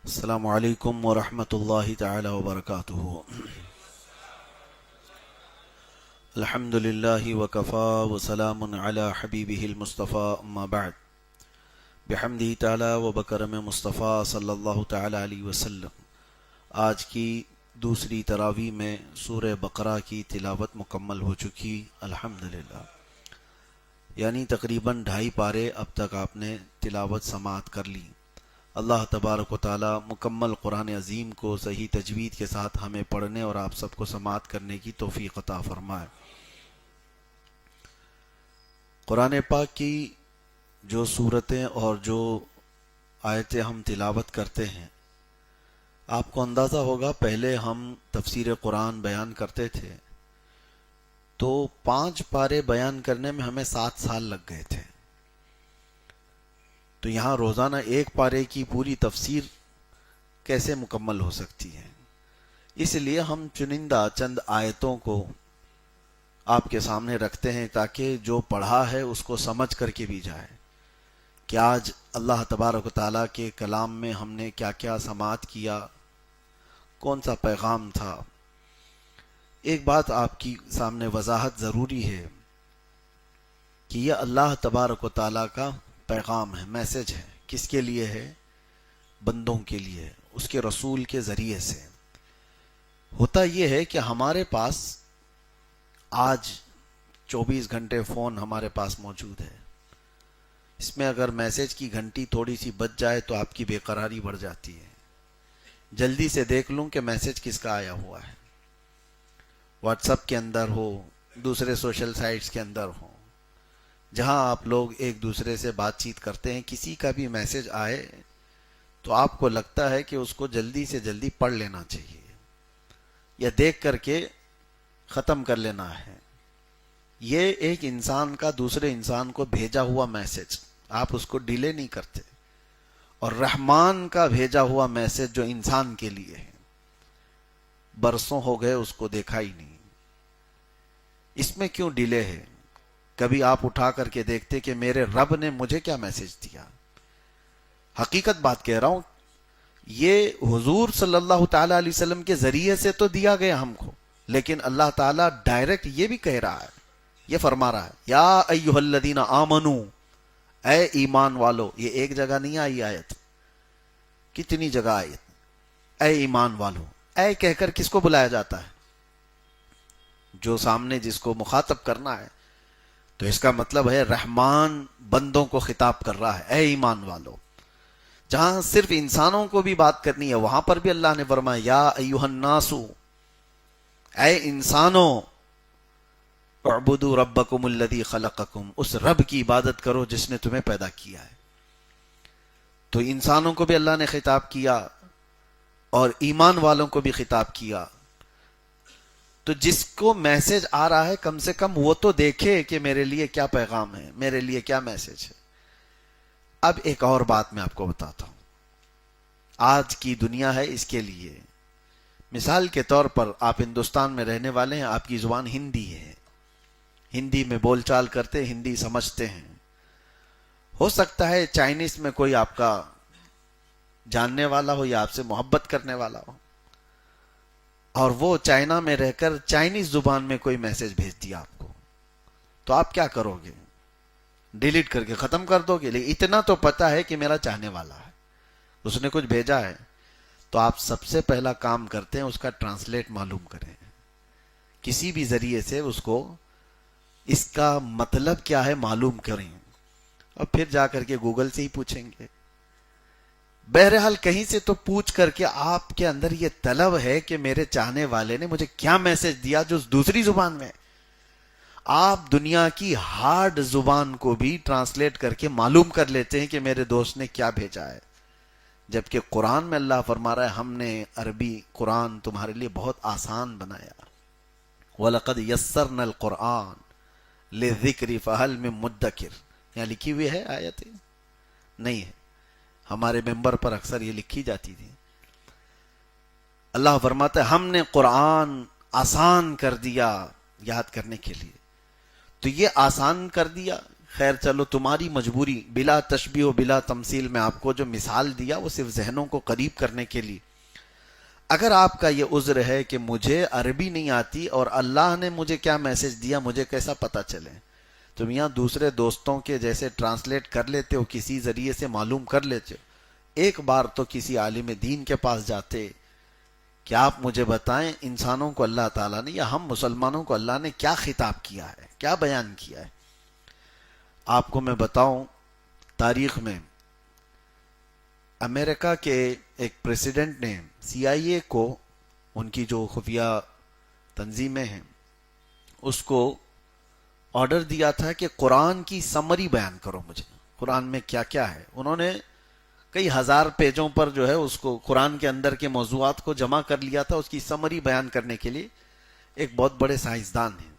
السلام علیکم ورحمۃ اللہ تعالی وبرکاتہ۔ الحمد للہ وکفا وسلام علی حبیبہ المصطفیٰ اما بعد۔ بحمدہ تعالی وبکرم مصطفیٰ صلی اللہ تعالی علیہ وسلم۔ آج کی دوسری تراویح میں سورہ بقرہ کی تلاوت مکمل ہو چکی الحمدللہ، یعنی تقریباً 2.5 پارے اب تک آپ نے تلاوت سماعت کر لی۔ اللہ تبارک و تعالی مکمل قرآن عظیم کو صحیح تجوید کے ساتھ ہمیں پڑھنے اور آپ سب کو سماعت کرنے کی توفیق عطا فرمائے۔ قرآن پاک کی جو صورتیں اور جو آیتیں ہم تلاوت کرتے ہیں، آپ کو اندازہ ہوگا پہلے ہم تفسیر قرآن بیان کرتے تھے تو 5 پارے بیان کرنے میں ہمیں 7 سال لگ گئے تھے۔ تو یہاں روزانہ 1 پارے کی پوری تفسیر کیسے مکمل ہو سکتی ہے؟ اس لیے ہم چنندہ چند آیتوں کو آپ کے سامنے رکھتے ہیں تاکہ جو پڑھا ہے اس کو سمجھ کر کے بھی جائے کہ آج اللہ تبارک و تعالیٰ کے کلام میں ہم نے کیا کیا سماعت کیا، کون سا پیغام تھا۔ ایک بات آپ کی سامنے وضاحت ضروری ہے کہ یہ اللہ تبارک و تعالیٰ کا پیغام ہے، میسج ہے۔ کس کے لیے ہے؟ بندوں کے لیے ہے، اس کے رسول کے ذریعے سے۔ ہوتا یہ ہے کہ ہمارے پاس آج 24 گھنٹے فون ہمارے پاس موجود ہے۔ اس میں اگر میسج کی گھنٹی تھوڑی سی بچ جائے تو آپ کی بے قراری بڑھ جاتی ہے۔ جلدی سے دیکھ لوں کہ میسج کس کا آیا ہوا ہے، واٹس ایپ کے اندر ہو، دوسرے سوشل سائٹس کے اندر ہو، جہاں آپ لوگ ایک دوسرے سے بات چیت کرتے ہیں، کسی کا بھی میسج آئے تو آپ کو لگتا ہے کہ اس کو جلدی سے جلدی پڑھ لینا چاہیے یا دیکھ کر کے ختم کر لینا ہے۔ یہ ایک انسان کا دوسرے انسان کو بھیجا ہوا میسج، آپ اس کو ڈیلے نہیں کرتے، اور رحمان کا بھیجا ہوا میسج جو انسان کے لیے ہے، برسوں ہو گئے اس کو دیکھا ہی نہیں۔ اس میں کیوں ڈیلے ہے؟ کبھی آپ اٹھا کر کے دیکھتے کہ میرے رب نے مجھے کیا میسج دیا۔ حقیقت بات کہہ رہا ہوں، یہ حضور صلی اللہ تعالی علیہ وسلم کے ذریعے سے تو دیا گیا ہم کو، لیکن اللہ تعالیٰ ڈائریکٹ یہ بھی کہہ رہا ہے، یہ فرما رہا ہے یا ایھا الذین آمنو، اے ایمان والو۔ یہ ایک جگہ نہیں آئی آیت، کتنی جگہ آئی؟ اے ایمان والو، اے کہہ کر کس کو بلایا جاتا ہے؟ جو سامنے جس کو مخاطب کرنا ہے۔ تو اس کا مطلب ہے رحمان بندوں کو خطاب کر رہا ہے، اے ایمان والو۔ جہاں صرف انسانوں کو بھی بات کرنی ہے وہاں پر بھی اللہ نے فرمایا یا ایھا الناس، اے انسانوں، اعبدوا ربکم الذی خلقکم، اس رب کی عبادت کرو جس نے تمہیں پیدا کیا ہے۔ تو انسانوں کو بھی اللہ نے خطاب کیا اور ایمان والوں کو بھی خطاب کیا۔ تو جس کو میسج آ رہا ہے کم سے کم وہ تو دیکھے کہ میرے لیے کیا پیغام ہے، میرے لیے کیا میسج ہے۔ اب ایک اور بات میں آپ کو بتاتا ہوں، آج کی دنیا ہے اس کے لیے۔ مثال کے طور پر آپ ہندوستان میں رہنے والے ہیں، آپ کی زبان ہندی ہے، ہندی میں بول چال کرتے، ہندی سمجھتے ہیں۔ ہو سکتا ہے چائنیز میں کوئی آپ کا جاننے والا ہو یا آپ سے محبت کرنے والا ہو، اور وہ چائنا میں رہ کر چائنیز زبان میں کوئی میسج بھیج دیا آپ کو، تو آپ کیا کرو گے؟ ڈیلیٹ کر کے ختم کر دو گے؟ لیکن اتنا تو پتا ہے کہ میرا چاہنے والا ہے، اس نے کچھ بھیجا ہے، تو آپ سب سے پہلا کام کرتے ہیں اس کا ٹرانسلیٹ معلوم کریں، کسی بھی ذریعے سے اس کو اس کا مطلب کیا ہے معلوم کریں، اور پھر جا کر کے گوگل سے ہی پوچھیں گے۔ بہرحال کہیں سے تو پوچھ کر کے آپ کے اندر یہ طلب ہے کہ میرے چاہنے والے نے مجھے کیا میسج دیا جو دوسری زبان میں۔ آپ دنیا کی ہارڈ زبان کو بھی ٹرانسلیٹ کر کے معلوم کر لیتے ہیں کہ میرے دوست نے کیا بھیجا ہے، جبکہ قرآن میں اللہ فرما رہا ہے ہم نے عربی قرآن تمہارے لیے بہت آسان بنایا۔ وَلَقَدْ يَسَّرْنَا الْقُرْآنَ لِلذِّكْرِ فَهَلْ مِن مُدَّكِرٍ، یہاں لکھی ہوئی ہے آیت؟ نہیں ہے، ہمارے ممبر پر اکثر یہ لکھی جاتی تھی۔ اللہ فرماتا ہے ہم نے قرآن آسان کر دیا یاد کرنے کے لیے۔ تو یہ آسان کر دیا، خیر چلو تمہاری مجبوری، بلا تشبیہ و بلا تمثیل میں آپ کو جو مثال دیا وہ صرف ذہنوں کو قریب کرنے کے لیے. اگر آپ کا یہ عذر ہے کہ مجھے عربی نہیں آتی اور اللہ نے مجھے کیا میسج دیا مجھے کیسا پتہ چلے، تم یہاں دوسرے دوستوں کے جیسے ٹرانسلیٹ کر لیتے ہو، کسی ذریعے سے معلوم کر لیتے ہو. ایک بار تو کسی عالم دین کے پاس جاتے کہ آپ مجھے بتائیں انسانوں کو اللہ تعالیٰ نے یا ہم مسلمانوں کو اللہ نے کیا خطاب کیا ہے، کیا بیان کیا ہے. آپ کو میں بتاؤں، تاریخ میں امریکہ کے ایک پریزیڈنٹ نے سی آئی اے کو، ان کی جو خفیہ تنظیمیں ہیں، اس کو آرڈر دیا تھا کہ قرآن کی سمری بیان کرو مجھے، قرآن میں کیا کیا ہے. انہوں نے کئی ہزار پیجوں پر جو ہے اس کو قرآن کے اندر کے موضوعات کو جمع کر لیا تھا. اس کی سمری بیان کرنے کے لیے ایک بہت بڑے سائنسدان ہیں،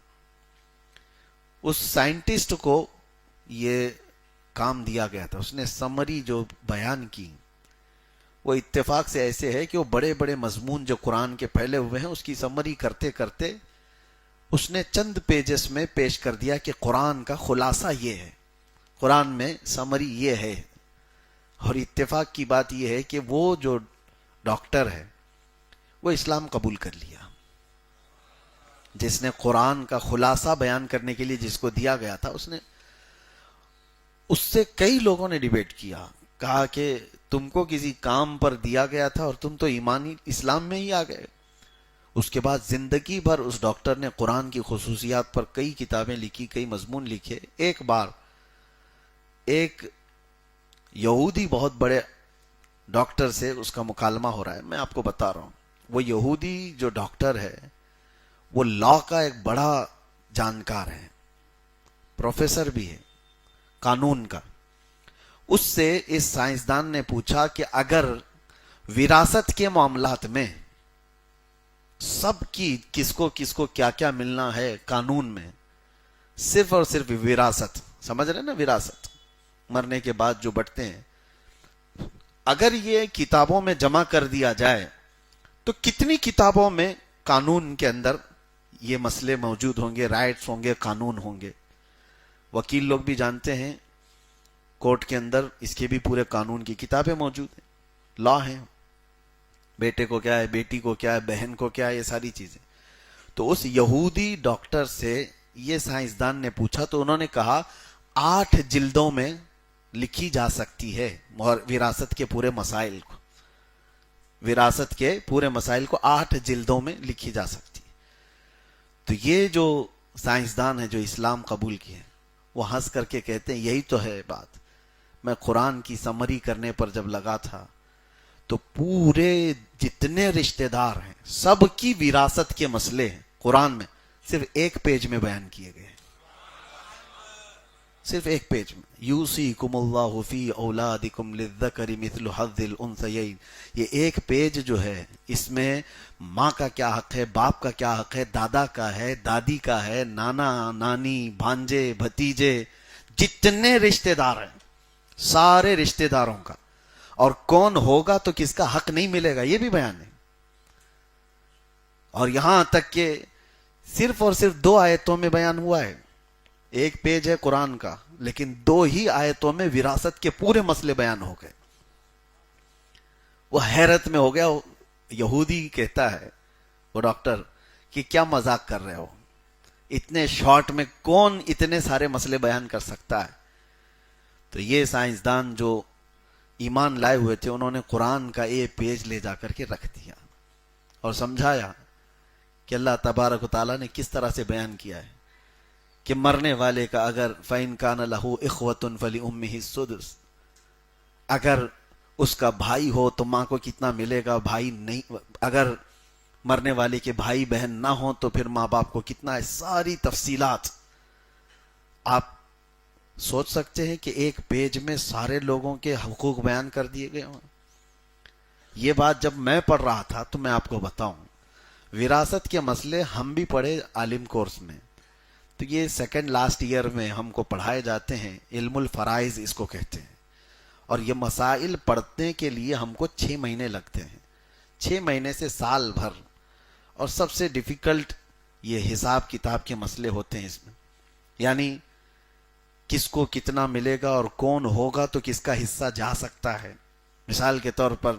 اس سائنٹسٹ کو یہ کام دیا گیا تھا. اس نے سمری جو بیان کی وہ اتفاق سے ایسے ہے کہ وہ بڑے بڑے مضمون جو قرآن کے پھیلے ہوئے ہیں اس کی سمری کرتے کرتے اس نے چند پیجز میں پیش کر دیا کہ قرآن کا خلاصہ یہ ہے، قرآن میں سمری یہ ہے. اور اتفاق کی بات یہ ہے کہ وہ جو ڈاکٹر ہے وہ اسلام قبول کر لیا، جس نے قرآن کا خلاصہ بیان کرنے کے لیے جس کو دیا گیا تھا. اس سے کئی لوگوں نے ڈیبیٹ کیا، کہا کہ تم کو کسی کام پر دیا گیا تھا اور تم تو ایمانی اسلام میں ہی آ گئے. اس کے بعد زندگی بھر اس ڈاکٹر نے قرآن کی خصوصیات پر کئی کتابیں لکھی، کئی مضمون لکھے. ایک بار ایک یہودی بہت بڑے ڈاکٹر سے اس کا مکالمہ ہو رہا ہے. میں آپ کو بتا رہا ہوں، وہ یہودی جو ڈاکٹر ہے وہ لا کا ایک بڑا جانکار ہے، پروفیسر بھی ہے قانون کا. اس سے اس سائنسدان نے پوچھا کہ اگر وراثت کے معاملات میں سب کی کس کو کیا کیا ملنا ہے قانون میں، صرف اور صرف وراثت، سمجھ رہے نا، وراثت مرنے کے بعد جو بٹتے ہیں، اگر یہ کتابوں میں جمع کر دیا جائے تو کتنی کتابوں میں قانون کے اندر یہ مسئلے موجود ہوں گے، رائٹس ہوں گے، قانون ہوں گے. وکیل لوگ بھی جانتے ہیں کورٹ کے اندر اس کے بھی پورے قانون کی کتابیں موجود ہیں، لا ہیں، بیٹے کو کیا ہے، بیٹی کو کیا ہے، بہن کو کیا ہے، یہ ساری چیزیں. تو اس یہودی ڈاکٹر سے یہ سائنسدان نے پوچھا تو انہوں نے کہا 8 جلدوں میں لکھی جا سکتی ہے وراثت کے پورے مسائل کو، وراثت کے پورے مسائل کو 8 جلدوں میں لکھی جا سکتی ہے. تو یہ جو سائنسدان ہے جو اسلام قبول کیے وہ ہنس کر کے کہتے ہیں یہی تو ہے بات. میں قرآن کی سمری کرنے پر جب لگا تھا تو پورے جتنے رشتہ دار ہیں سب کی وراثت کے مسئلے ہیں قرآن میں صرف ایک پیج میں بیان کیے گئے، صرف ایک پیج میں. یوصیکم اللہ فی اولادکم للذکر مثل حظ الانثیین. یہ ایک پیج جو ہے اس میں ماں کا کیا حق ہے، باپ کا کیا حق ہے، دادا کا ہے، دادی کا ہے، نانا نانی، بھانجے بھتیجے، جتنے رشتہ دار ہیں سارے رشتہ داروں کا، اور کون ہوگا تو کس کا حق نہیں ملے گا یہ بھی بیان ہے. اور یہاں تک کہ صرف اور صرف 2 آیتوں میں بیان ہوا ہے. ایک پیج ہے قرآن کا لیکن 2 ہی آیتوں میں وراثت کے پورے مسئلے بیان ہو گئے. وہ حیرت میں ہو گیا. یہودی کہتا ہے وہ ڈاکٹر کہ کیا مذاق کر رہے ہو، اتنے شارٹ میں کون اتنے سارے مسئلے بیان کر سکتا ہے. تو یہ سائنسدان جو ایمان لائے ہوئے تھے انہوں نے قرآن کا ایک پیج لے جا کر کے رکھ دیا اور سمجھایا کہ اللہ تبارک و تعالیٰ نے کس طرح سے بیان کیا ہے کہ مرنے والے کا اگر فَإِن كَانَ لَهُ إِخْوَةٌ فَلِأُمِّهِ السُّدُسُ، اگر اس کا بھائی ہو تو ماں کو کتنا ملے گا، بھائی نہیں، اگر مرنے والے کے بھائی بہن نہ ہو تو پھر ماں باپ کو کتنا ہے. ساری تفصیلات آپ سوچ سکتے ہیں کہ ایک پیج میں سارے لوگوں کے حقوق بیان کر دیے گئے ہوں. یہ بات جب میں پڑھ رہا تھا تو میں آپ کو بتاؤں وراثت کے مسئلے ہم بھی پڑھے عالم کورس میں، تو یہ سیکنڈ لاسٹ ایئر میں ہم کو پڑھائے جاتے ہیں، علم الفرائض اس کو کہتے ہیں. اور یہ مسائل پڑھنے کے لیے ہم کو 6 مہینے لگتے ہیں، 6 مہینے سے سال بھر. اور سب سے ڈیفیکلٹ یہ حساب کتاب کے مسئلے ہوتے ہیں اس میں. یعنی کس کو کتنا ملے گا اور کون ہوگا تو کس کا حصہ جا سکتا ہے. مثال کے طور پر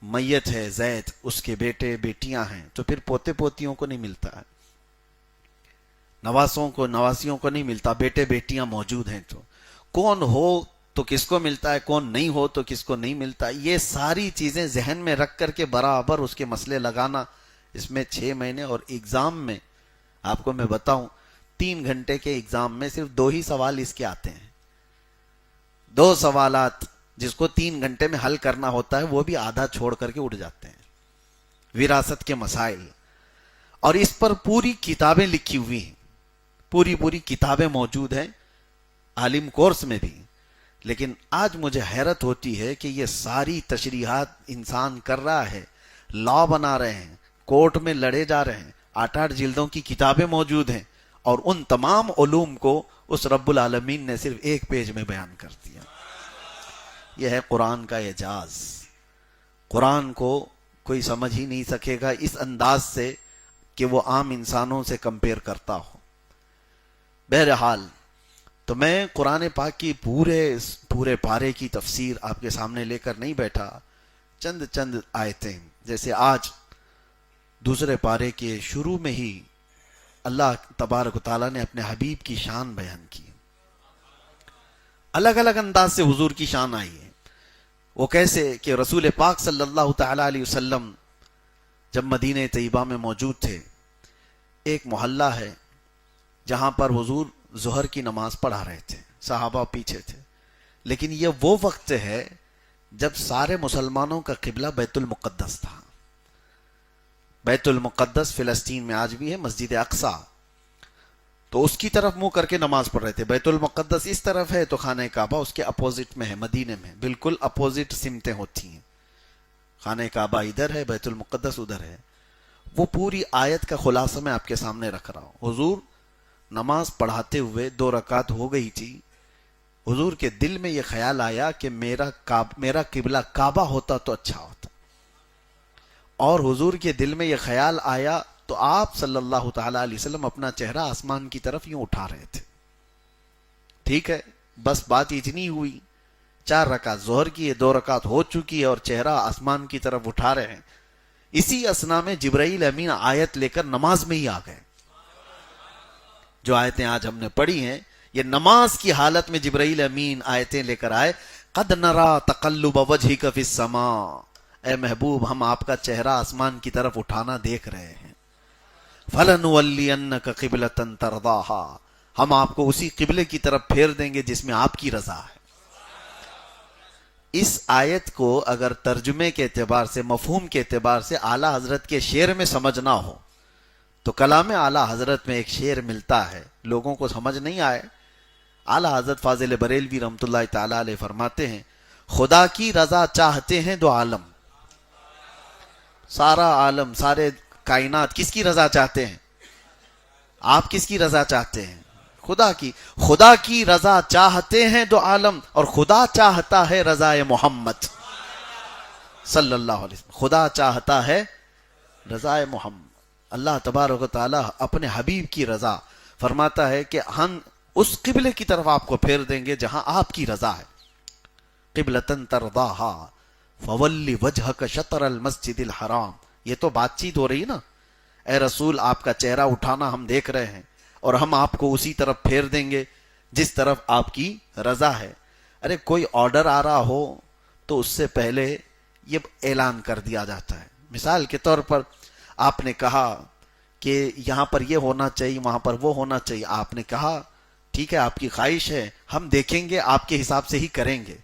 میت ہے زید، اس کے بیٹے بیٹیاں ہیں، تو پھر پوتے پوتیوں کو نہیں ملتا ہے، نواسوں کو نواسیوں کو نہیں ملتا، بیٹے بیٹیاں موجود ہیں تو کون ہو تو کس کو ملتا ہے، کون نہیں ہو تو کس کو نہیں ملتا. یہ ساری چیزیں ذہن میں رکھ کر کے برابر اس کے مسئلے لگانا، اس میں 6 مہینے. اور ایگزام میں آپ کو میں بتاؤں 3 گھنٹے کے ایگزام میں صرف 2 ہی سوال اس کے آتے ہیں. 2 سوالات جس کو 3 گھنٹے میں حل کرنا ہوتا ہے وہ بھی آدھا چھوڑ کر کے اٹھ جاتے ہیں. وراثت کے مسائل، اور اس پر پوری کتابیں لکھی ہوئی ہیں، پوری کتابیں موجود ہیں عالم کورس میں بھی. لیکن آج مجھے حیرت ہوتی ہے کہ یہ ساری تشریحات انسان کر رہا ہے، لا بنا رہے ہیں، کورٹ میں لڑے جا رہے ہیں، 8 جلدوں کی کتابیں موجود ہیں، اور ان تمام علوم کو اس رب العالمین نے صرف 1 پیج میں بیان کر دیا. یہ ہے قرآن کا اعجاز. قرآن کو کوئی سمجھ ہی نہیں سکے گا اس انداز سے کہ وہ عام انسانوں سے کمپیئر کرتا ہو. بہرحال تو میں قرآن پاک کی پورے پارے کی تفسیر آپ کے سامنے لے کر نہیں بیٹھا. چند آیتیں، جیسے آج دوسرے پارے کے شروع میں ہی اللہ تبارک و تعالیٰ نے اپنے حبیب کی شان بیان کی. الگ الگ انداز سے حضور کی شان آئی ہے. وہ کیسے کہ رسول پاک صلی اللہ تعالی علیہ وسلم جب مدینہ طیبہ میں موجود تھے، ایک محلہ ہے جہاں پر حضور ظہر کی نماز پڑھا رہے تھے، صحابہ پیچھے تھے. لیکن یہ وہ وقت ہے جب سارے مسلمانوں کا قبلہ بیت المقدس تھا. بیت المقدس فلسطین میں آج بھی ہے، مسجد اقصی، تو اس کی طرف منہ کر کے نماز پڑھ رہے تھے. بیت المقدس اس طرف ہے تو خانہ کعبہ اس کے اپوزٹ میں ہے، مدینے میں بالکل اپوزٹ سمتیں ہوتی ہیں. خانہ کعبہ ادھر ہے، بیت المقدس ادھر ہے. وہ پوری آیت کا خلاصہ میں آپ کے سامنے رکھ رہا ہوں. حضور نماز پڑھاتے ہوئے 2 رکعت ہو گئی تھی. حضور کے دل میں یہ خیال آیا کہ میرا قبلہ کعبہ ہوتا تو اچھا ہوتا. اور حضور کے دل میں یہ خیال آیا تو آپ صلی اللہ تعالی علیہ وسلم اپنا چہرہ آسمان کی طرف یوں اٹھا رہے تھے. ٹھیک ہے، بس بات اتنی ہوئی. 4 رکعت ظہر کی ہے، 2 رکعت ہو چکی ہے اور چہرہ آسمان کی طرف اٹھا رہے ہیں. اسی اسنا میں جبرائیل امین آیت لے کر نماز میں ہی آ گئے. جو آیتیں آج ہم نے پڑھی ہیں یہ نماز کی حالت میں جبرائیل امین آیتیں لے کر آئے. قد نرا تقلب وجهك في السماء، اے محبوب ہم آپ کا چہرہ آسمان کی طرف اٹھانا دیکھ رہے ہیں. فلنولینک قبلۃ ترضاها، ہم آپ کو اسی قبلے کی طرف پھیر دیں گے جس میں آپ کی رضا ہے. اس آیت کو اگر ترجمے کے اعتبار سے، مفہوم کے اعتبار سے اعلیٰ حضرت کے شعر میں سمجھنا ہو تو کلام اعلیٰ حضرت میں ایک شعر ملتا ہے، لوگوں کو سمجھ نہیں آئے. اعلیٰ حضرت فاضل بریلوی رحمۃ اللہ تعالی علیہ فرماتے ہیں، خدا کی رضا چاہتے ہیں 2 عالم. سارا عالم، سارے کائنات کس کی رضا چاہتے ہیں؟ آپ کس کی رضا چاہتے ہیں؟ خدا کی رضا چاہتے ہیں 2 عالم، اور خدا چاہتا ہے رضا محمد صلی اللہ علیہ وسلم. خدا چاہتا ہے رضا محمد. اللہ تبارک و تعالی اپنے حبیب کی رضا فرماتا ہے کہ ہم اس قبلے کی طرف آپ کو پھیر دیں گے جہاں آپ کی رضا ہے. قبلتن ترضاها فولی وجہک شطر المسجد الحرام. یہ تو بات چیت ہو رہی نا، اے رسول آپ کا چہرہ اٹھانا ہم دیکھ رہے ہیں اور ہم آپ کو اسی طرف پھیر دیں گے جس طرف آپ کی رضا ہے. ارے کوئی آرڈر آ رہا ہو تو اس سے پہلے یہ اعلان کر دیا جاتا ہے. مثال کے طور پر آپ نے کہا کہ یہاں پر یہ ہونا چاہیے، وہاں پر وہ ہونا چاہیے. آپ نے کہا ٹھیک ہے آپ کی خواہش ہے، ہم دیکھیں گے، آپ کے حساب سے ہی کریں گے.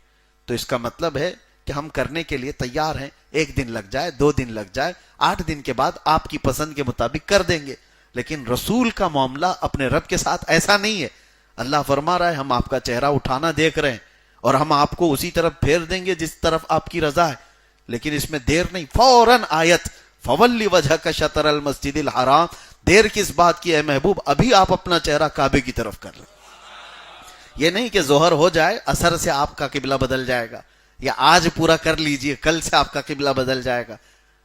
تو اس کا مطلب ہے کہ ہم کرنے کے لیے تیار ہیں. 1 دن لگ جائے، 2 دن لگ جائے، 8 دن کے بعد آپ کی پسند کے مطابق کر دیں گے. لیکن رسول کا معاملہ اپنے رب کے ساتھ ایسا نہیں ہے. اللہ فرما رہا ہے ہم آپ کا چہرہ اٹھانا دیکھ رہے ہیں اور ہم آپ کو اسی طرف پھیر دیں گے جس طرف آپ کی رضا ہے. لیکن اس میں دیر نہیں، فوراً آیت فولی وجہک شطر المسجد الحرام. دیر کس بات کی اے محبوب، ابھی آپ اپنا چہرہ کعبے کی طرف کر لیں. یہ نہیں کہ ظہر ہو جائے عصر سے آپ کا قبلہ بدل جائے گا، یا آج پورا کر لیجئے کل سے آپ کا قبلہ بدل جائے گا.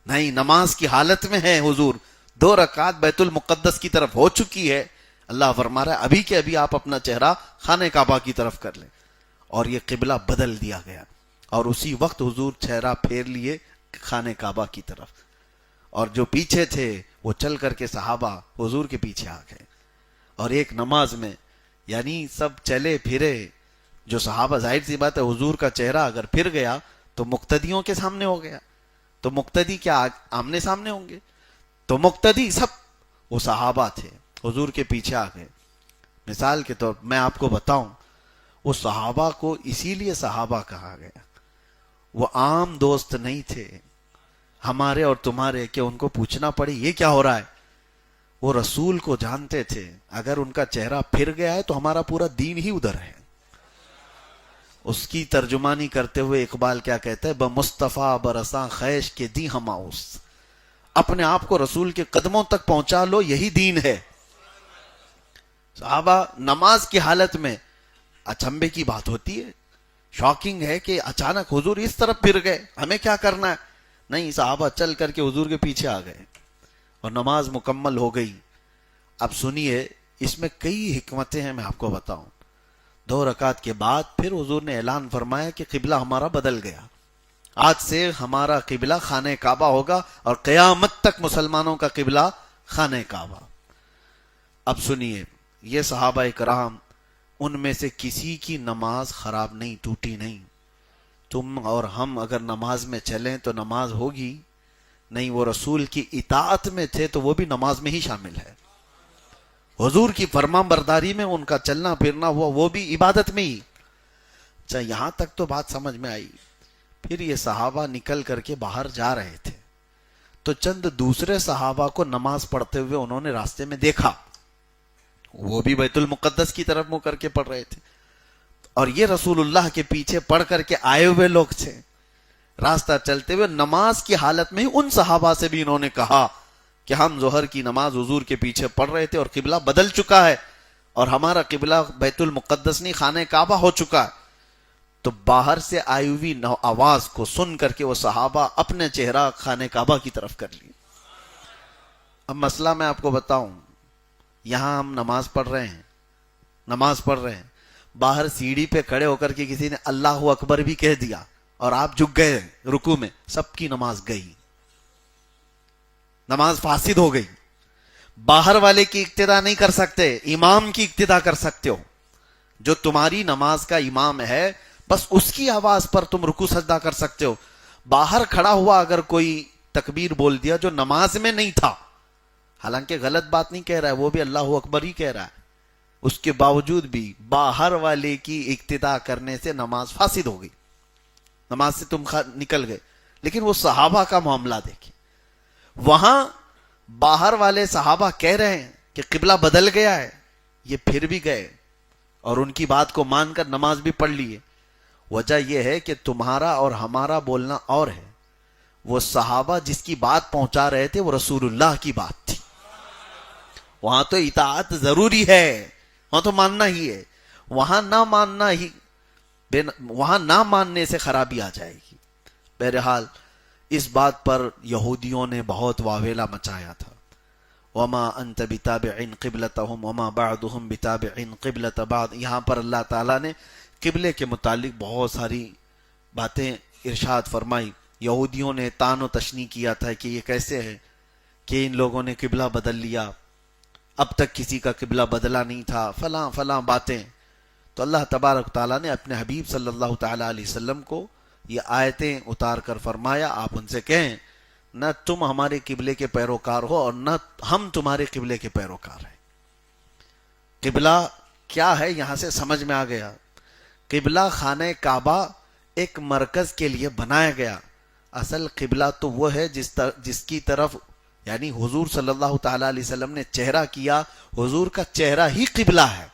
نہیں، نماز کی حالت میں ہے حضور. 2 رکعت بیت المقدس کی طرف ہو چکی ہے، اللہ فرما رہا ہے ابھی کے ابھی آپ اپنا چہرہ خانہ کعبہ کی طرف کر لیں، اور یہ قبلہ بدل دیا گیا، اور اسی وقت حضور چہرہ پھیر لیے خانہ کعبہ کی طرف، اور جو پیچھے تھے وہ چل کر کے صحابہ حضور کے پیچھے آ گئے، اور ایک نماز میں یعنی سب چلے پھرے، جو صحابہ ظاہر سی بات ہے حضور کا چہرہ اگر پھر گیا تو مقتدیوں کے سامنے ہو گیا، تو مقتدی کیا آمنے سامنے ہوں گے؟ تو مقتدی سب وہ صحابہ تھے، حضور کے پیچھے آ گئے۔ مثال کے طور میں آپ کو بتاؤں، وہ صحابہ کو اسی لیے صحابہ کہا گیا، وہ عام دوست نہیں تھے ہمارے اور تمہارے کہ ان کو پوچھنا پڑے یہ کیا ہو رہا ہے۔ وہ رسول کو جانتے تھے، اگر ان کا چہرہ پھر گیا ہے تو ہمارا پورا دین ہی ادھر ہے۔ اس کی ترجمانی کرتے ہوئے اقبال کیا کہتا ہے، بمصطفیٰ برساں خیش کے دی ہماؤس، اپنے آپ کو رسول کے قدموں تک پہنچا لو، یہی دین ہے۔ صحابہ نماز کی حالت میں اچنبے کی بات ہوتی ہے، شاکنگ ہے کہ اچانک حضور اس طرف پھر گئے، ہمیں کیا کرنا ہے؟ نہیں، صحابہ چل کر کے حضور کے پیچھے آ گئے اور نماز مکمل ہو گئی۔ اب سنیے، اس میں کئی حکمتیں ہیں، میں آپ کو بتاؤں۔ 2 رکعت کے بعد پھر حضور نے اعلان فرمایا کہ قبلہ ہمارا بدل گیا، آج سے ہمارا قبلہ خانہ کعبہ ہوگا، اور قیامت تک مسلمانوں کا قبلہ خانہ کعبہ۔ اب سنیے، یہ صحابہ کرام، ان میں سے کسی کی نماز خراب نہیں، ٹوٹی نہیں۔ تم اور ہم اگر نماز میں چلیں تو نماز ہوگی نہیں، وہ رسول کی اطاعت میں تھے تو وہ بھی نماز میں ہی شامل ہے، حضور کی فرمان برداری میں ان کا چلنا پھرنا ہوا، وہ بھی عبادت میں ہی۔ اچھا، یہاں تک تو بات سمجھ میں آئی۔ پھر یہ صحابہ نکل کر کے باہر جا رہے تھے تو چند دوسرے صحابہ کو نماز پڑھتے ہوئے انہوں نے راستے میں دیکھا، وہ بھی بیت المقدس کی طرف منہ کر کے پڑھ رہے تھے، اور یہ رسول اللہ کے پیچھے پڑھ کر کے آئے ہوئے لوگ تھے۔ راستہ چلتے ہوئے نماز کی حالت میں ہی ان صحابہ سے بھی انہوں نے کہا کہ ہم ظہر کی نماز حضور کے پیچھے پڑھ رہے تھے اور قبلہ بدل چکا ہے، اور ہمارا قبلہ بیت المقدس نہیں خانہ کعبہ ہو چکا ہے۔ تو باہر سے آئی ہوئی آواز کو سن کر کے وہ صحابہ اپنے چہرہ خانہ کعبہ کی طرف کر لیے۔ اب مسئلہ میں آپ کو بتاؤں، یہاں ہم نماز پڑھ رہے ہیں، باہر سیڑھی پہ کھڑے ہو کر کے کسی نے اللہ اکبر بھی کہہ دیا اور آپ جھک گئے رکوع میں، سب کی نماز گئی، نماز فاسد ہو گئی۔ باہر والے کی اقتدا نہیں کر سکتے، امام کی اقتدا کر سکتے ہو۔ جو تمہاری نماز کا امام ہے بس اس کی آواز پر تم رکوع سجدہ کر سکتے ہو۔ باہر کھڑا ہوا اگر کوئی تکبیر بول دیا جو نماز میں نہیں تھا، حالانکہ غلط بات نہیں کہہ رہا ہے، وہ بھی اللہ اکبر ہی کہہ رہا ہے، اس کے باوجود بھی باہر والے کی اقتدا کرنے سے نماز فاسد ہو گئی، نماز سے تم نکل گئے۔ لیکن وہ صحابہ کا معاملہ دیکھیں، وہاں باہر والے صحابہ کہہ رہے ہیں کہ قبلہ بدل گیا ہے، یہ پھر بھی گئے اور ان کی بات کو مان کر نماز بھی پڑھ لیے۔ وجہ یہ ہے کہ تمہارا اور ہمارا بولنا اور ہے، وہ صحابہ جس کی بات پہنچا رہے تھے وہ رسول اللہ کی بات تھی، وہاں تو اطاعت ضروری ہے، وہاں تو ماننا ہی ہے، وہاں نہ ماننے سے خرابی آ جائے گی۔ بہرحال اس بات پر یہودیوں نے بہت واویلا مچایا تھا، وما انت بتابع قبلتهم وما بعضهم بتابع قبلة بعض۔ یہاں پر اللہ تعالیٰ نے قبلے کے متعلق بہت ساری باتیں ارشاد فرمائی۔ یہودیوں نے طعن و تشنیع کیا تھا کہ یہ کیسے ہے کہ ان لوگوں نے قبلہ بدل لیا، اب تک کسی کا قبلہ بدلا نہیں تھا، فلاں فلاں باتیں۔ تو اللہ تبارک تعالیٰ نے اپنے حبیب صلی اللہ تعالیٰ علیہ وسلم کو یہ آیتیں اتار کر فرمایا، آپ ان سے کہیں نہ تم ہمارے قبلے کے پیروکار ہو اور نہ ہم تمہارے قبلے کے پیروکار ہیں۔ قبلہ کیا ہے یہاں سے سمجھ میں آ گیا۔ قبلہ خانہ کعبہ ایک مرکز کے لیے بنایا گیا، اصل قبلہ تو وہ ہے جس کی طرف یعنی حضور صلی اللہ تعالیٰ علیہ وسلم نے چہرہ کیا، حضور کا چہرہ ہی قبلہ ہے۔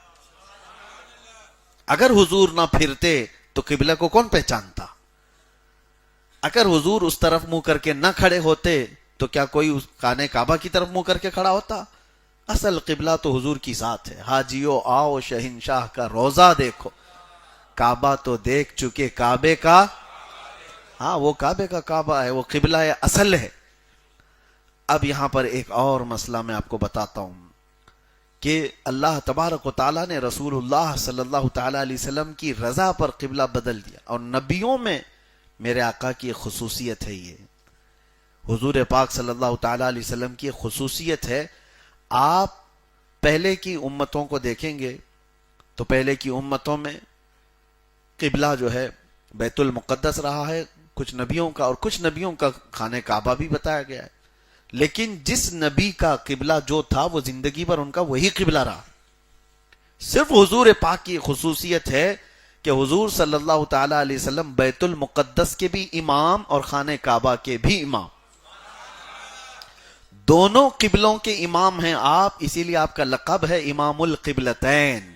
اگر حضور نہ پھرتے تو قبلہ کو کون پہچانتا؟ اگر حضور اس طرف منہ کر کے نہ کھڑے ہوتے تو کیا کوئی اس خانہ کعبہ کی طرف منہ کر کے کھڑا ہوتا؟ اصل قبلہ تو حضور کی ذات ہے۔ حاجیو آؤ شہنشاہ کا روضہ دیکھو، کعبہ تو دیکھ چکے کعبے کا، ہاں وہ کعبے کا کعبہ ہے، وہ قبلہ اصل ہے۔ اب یہاں پر ایک اور مسئلہ میں آپ کو بتاتا ہوں کہ اللہ تبارک و تعالیٰ نے رسول اللہ صلی اللہ تعالیٰ علیہ وسلم کی رضا پر قبلہ بدل دیا. اور نبیوں میں میرے آقا کی ایک خصوصیت ہے، یہ حضور پاک صلی اللہ تعالیٰ علیہ وسلم کی ایک خصوصیت ہے. آپ پہلے کی امتوں کو دیکھیں گے تو پہلے کی امتوں میں قبلہ جو ہے بیت المقدس رہا ہے کچھ نبیوں کا، اور کچھ نبیوں کا خانہ کعبہ بھی بتایا گیا ہے. لیکن جس نبی کا قبلہ جو تھا وہ زندگی پر ان کا وہی قبلہ رہا. صرف حضور پاک کی خصوصیت ہے کہ حضور صلی اللہ تعالی علیہ وسلم بیت المقدس کے بھی امام اور خانہ کعبہ کے بھی امام، دونوں قبلوں کے امام ہیں آپ. اسی لیے آپ کا لقب ہے امام القبلتین.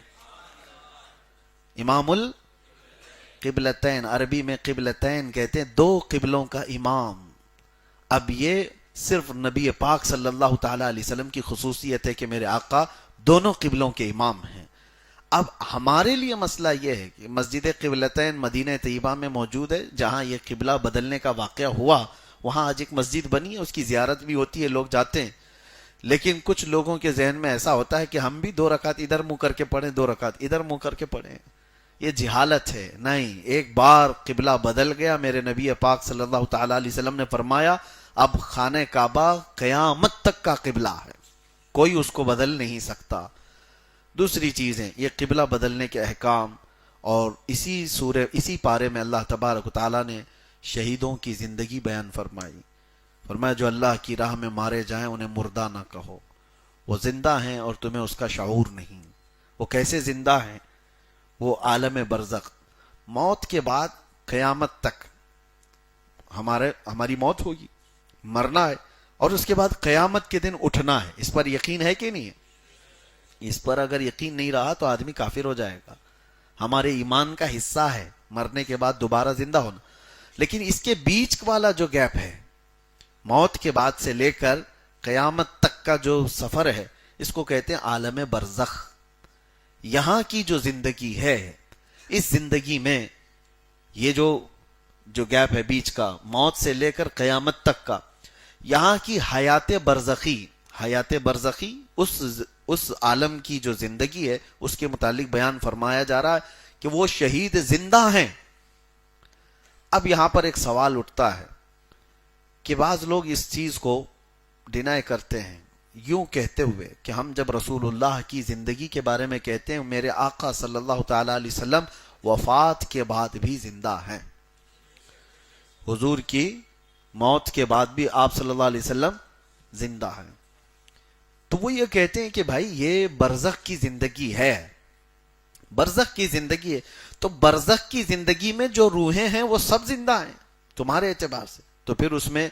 امام القبلتین، عربی میں قبلتین کہتے ہیں، دو قبلوں کا امام. اب یہ صرف نبی پاک صلی اللہ تعالی علیہ وسلم کی خصوصیت ہے کہ میرے آقا دونوں قبلوں کے امام ہیں. اب ہمارے لیے مسئلہ یہ ہے کہ مسجد قبلتین مدینہ طیبہ میں موجود ہے، جہاں یہ قبلہ بدلنے کا واقعہ ہوا وہاں آج ایک مسجد بنی ہے، اس کی زیارت بھی ہوتی ہے، لوگ جاتے ہیں. لیکن کچھ لوگوں کے ذہن میں ایسا ہوتا ہے کہ ہم بھی 2 رکعت ادھر منہ کر کے پڑھیں، 2 رکعت ادھر منہ کر کے پڑھیں. یہ جہالت ہے. نہیں، ایک بار قبلہ بدل گیا، میرے نبی پاک صلی اللہ تعالی علیہ وسلم نے فرمایا اب خانہ کعبہ قیامت تک کا قبلہ ہے، کوئی اس کو بدل نہیں سکتا. دوسری چیزیں یہ قبلہ بدلنے کے احکام، اور اسی پارے میں اللہ تبارک و تعالیٰ نے شہیدوں کی زندگی بیان فرمائی. فرمایا جو اللہ کی راہ میں مارے جائیں انہیں مردہ نہ کہو، وہ زندہ ہیں اور تمہیں اس کا شعور نہیں. وہ کیسے زندہ ہیں؟ وہ عالم برزخ، موت کے بعد قیامت تک ہماری موت ہوگی، مرنا ہے، اور اس کے بعد قیامت کے دن اٹھنا ہے. اس پر یقین ہے کہ نہیں ہے؟ اس پر اگر یقین نہیں رہا تو آدمی کافر ہو جائے گا. ہمارے ایمان کا حصہ ہے مرنے کے بعد دوبارہ زندہ ہونا. لیکن اس کے بیچ والا جو گیپ ہے، موت کے بعد سے لے کر قیامت تک کا جو سفر ہے، اس کو کہتے ہیں عالم برزخ. یہاں کی جو زندگی ہے، اس زندگی میں یہ جو گیپ ہے بیچ کا، موت سے لے کر قیامت تک کا، یہاں کی حیات برزخی اس عالم کی جو زندگی ہے اس کے متعلق بیان فرمایا جا رہا ہے کہ وہ شہید زندہ ہیں. اب یہاں پر ایک سوال اٹھتا ہے کہ بعض لوگ اس چیز کو ڈینائی کرتے ہیں یوں کہتے ہوئے کہ ہم جب رسول اللہ کی زندگی کے بارے میں کہتے ہیں میرے آقا صلی اللہ تعالی علیہ وسلم وفات کے بعد بھی زندہ ہیں، حضور کی موت کے بعد بھی آپ صلی اللہ علیہ وسلم زندہ ہیں، تو وہ یہ کہتے ہیں کہ بھائی یہ برزخ کی زندگی ہے، برزخ کی زندگی ہے. تو برزخ کی زندگی میں جو روحیں ہیں وہ سب زندہ ہیں تمہارے اعتبار سے، تو پھر اس میں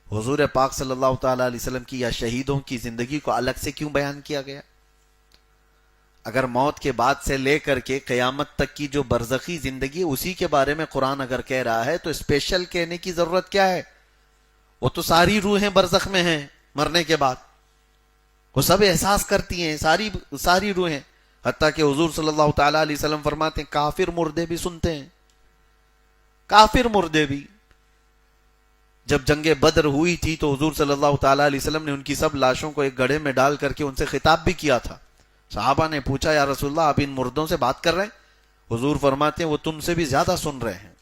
حضور پاک صلی اللہ تعالی علیہ وسلم کی یا شہیدوں کی زندگی کو الگ سے کیوں بیان کیا گیا؟ اگر موت کے بعد سے لے کر کے قیامت تک کی جو برزخی زندگی اسی کے بارے میں قرآن اگر کہہ رہا ہے تو اسپیشل کہنے کی ضرورت کیا ہے؟ وہ تو ساری روحیں برزخ میں ہیں، مرنے کے بعد وہ سب احساس کرتی ہیں، ساری روحیں. حتیٰ کہ حضور صلی اللہ تعالی علیہ وسلم فرماتے ہیں کافر مردے بھی سنتے ہیں. کافر مردے بھی. جب جنگ بدر ہوئی تھی تو حضور صلی اللہ تعالی علیہ وسلم نے ان کی سب لاشوں کو ایک گڑھے میں ڈال کر کے ان سے خطاب بھی کیا تھا. صحابہ نے پوچھا یا رسول اللہ آپ ان مردوں سے بات کر رہے ہیں؟ حضور فرماتے ہیں وہ تم سے بھی زیادہ سن رہے ہیں.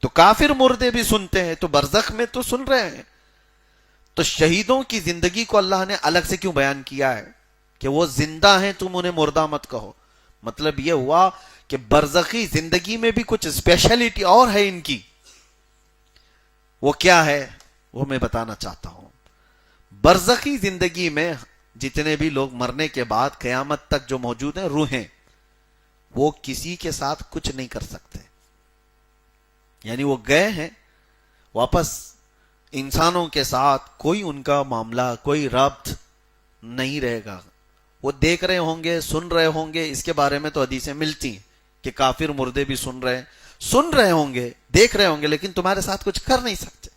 تو کافر مردے بھی سنتے ہیں تو برزخ میں تو سن رہے ہیں. تو شہیدوں کی زندگی کو اللہ نے الگ سے کیوں بیان کیا ہے کہ وہ زندہ ہیں تم انہیں مردہ مت کہو؟ مطلب یہ ہوا کہ برزخی زندگی میں بھی کچھ اسپیشلٹی اور ہے ان کی. وہ کیا ہے وہ میں بتانا چاہتا ہوں. برزخی زندگی میں جتنے بھی لوگ مرنے کے بعد قیامت تک جو موجود ہیں روحیں، وہ کسی کے ساتھ کچھ نہیں کر سکتے. یعنی وہ گئے ہیں واپس، انسانوں کے ساتھ کوئی ان کا معاملہ، کوئی ربط نہیں رہے گا. وہ دیکھ رہے ہوں گے، سن رہے ہوں گے. اس کے بارے میں تو حدیثیں ملتی ہیں کہ کافر مردے بھی سن رہے ہوں گے، دیکھ رہے ہوں گے، لیکن تمہارے ساتھ کچھ کر نہیں سکتے.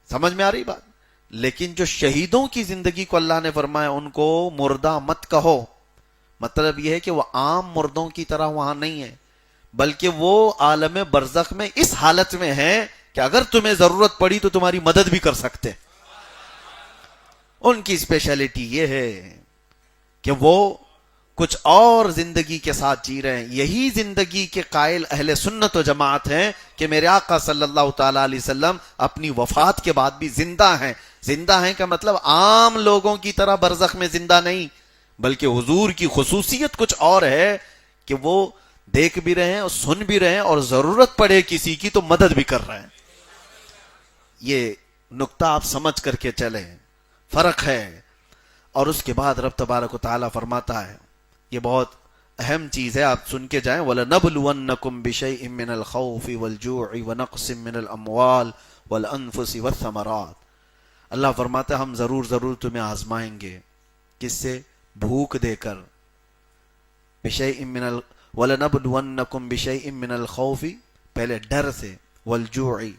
سمجھ میں آ رہی بات؟ لیکن جو شہیدوں کی زندگی کو اللہ نے فرمایا ان کو مردہ مت کہو، مطلب یہ ہے کہ وہ عام مردوں کی طرح وہاں نہیں ہے، بلکہ وہ عالم برزخ میں اس حالت میں ہیں کہ اگر تمہیں ضرورت پڑی تو تمہاری مدد بھی کر سکتے. ان کی اسپیشلٹی یہ ہے کہ وہ کچھ اور زندگی کے ساتھ جی رہے ہیں. یہی زندگی کے قائل اہل سنت و جماعت ہیں کہ میرے آقا صلی اللہ تعالی علیہ وسلم اپنی وفات کے بعد بھی زندہ ہیں. زندہ ہیں کا مطلب عام لوگوں کی طرح برزخ میں زندہ نہیں، بلکہ حضور کی خصوصیت کچھ اور ہے کہ وہ دیکھ بھی رہے ہیں اور سن بھی رہے ہیں، اور ضرورت پڑے کسی کی تو مدد بھی کر رہے ہیں. یہ نقطہ آپ سمجھ کر کے چلیں، فرق ہے. اور اس کے بعد رب تبارک و تعالیٰ فرماتا ہے، یہ بہت اہم چیز ہے، آپ سن کے جائیں، وَلَنَبْلُوَنَّكُمْ بِشَيْءٍ مِّنَ الْخَوْفِ وَالْجُوعِ وَنَقْصٍ مِّنَ الْأَمْوَالِ وَالْأَنفُسِ وَالثَّمَرَاتِ. اللہ فرماتا ہے ہم ضرور تمہیں آزمائیں گے. کس سے؟ بھوک دے کر. بِشَيْءٍ مِّنَ وَلَنَبْلُوَنَّكُمْ بِشَيْءٍ مِّنَ الْخَوْفِ، پہلے ڈر سے، وَالْجُوعِ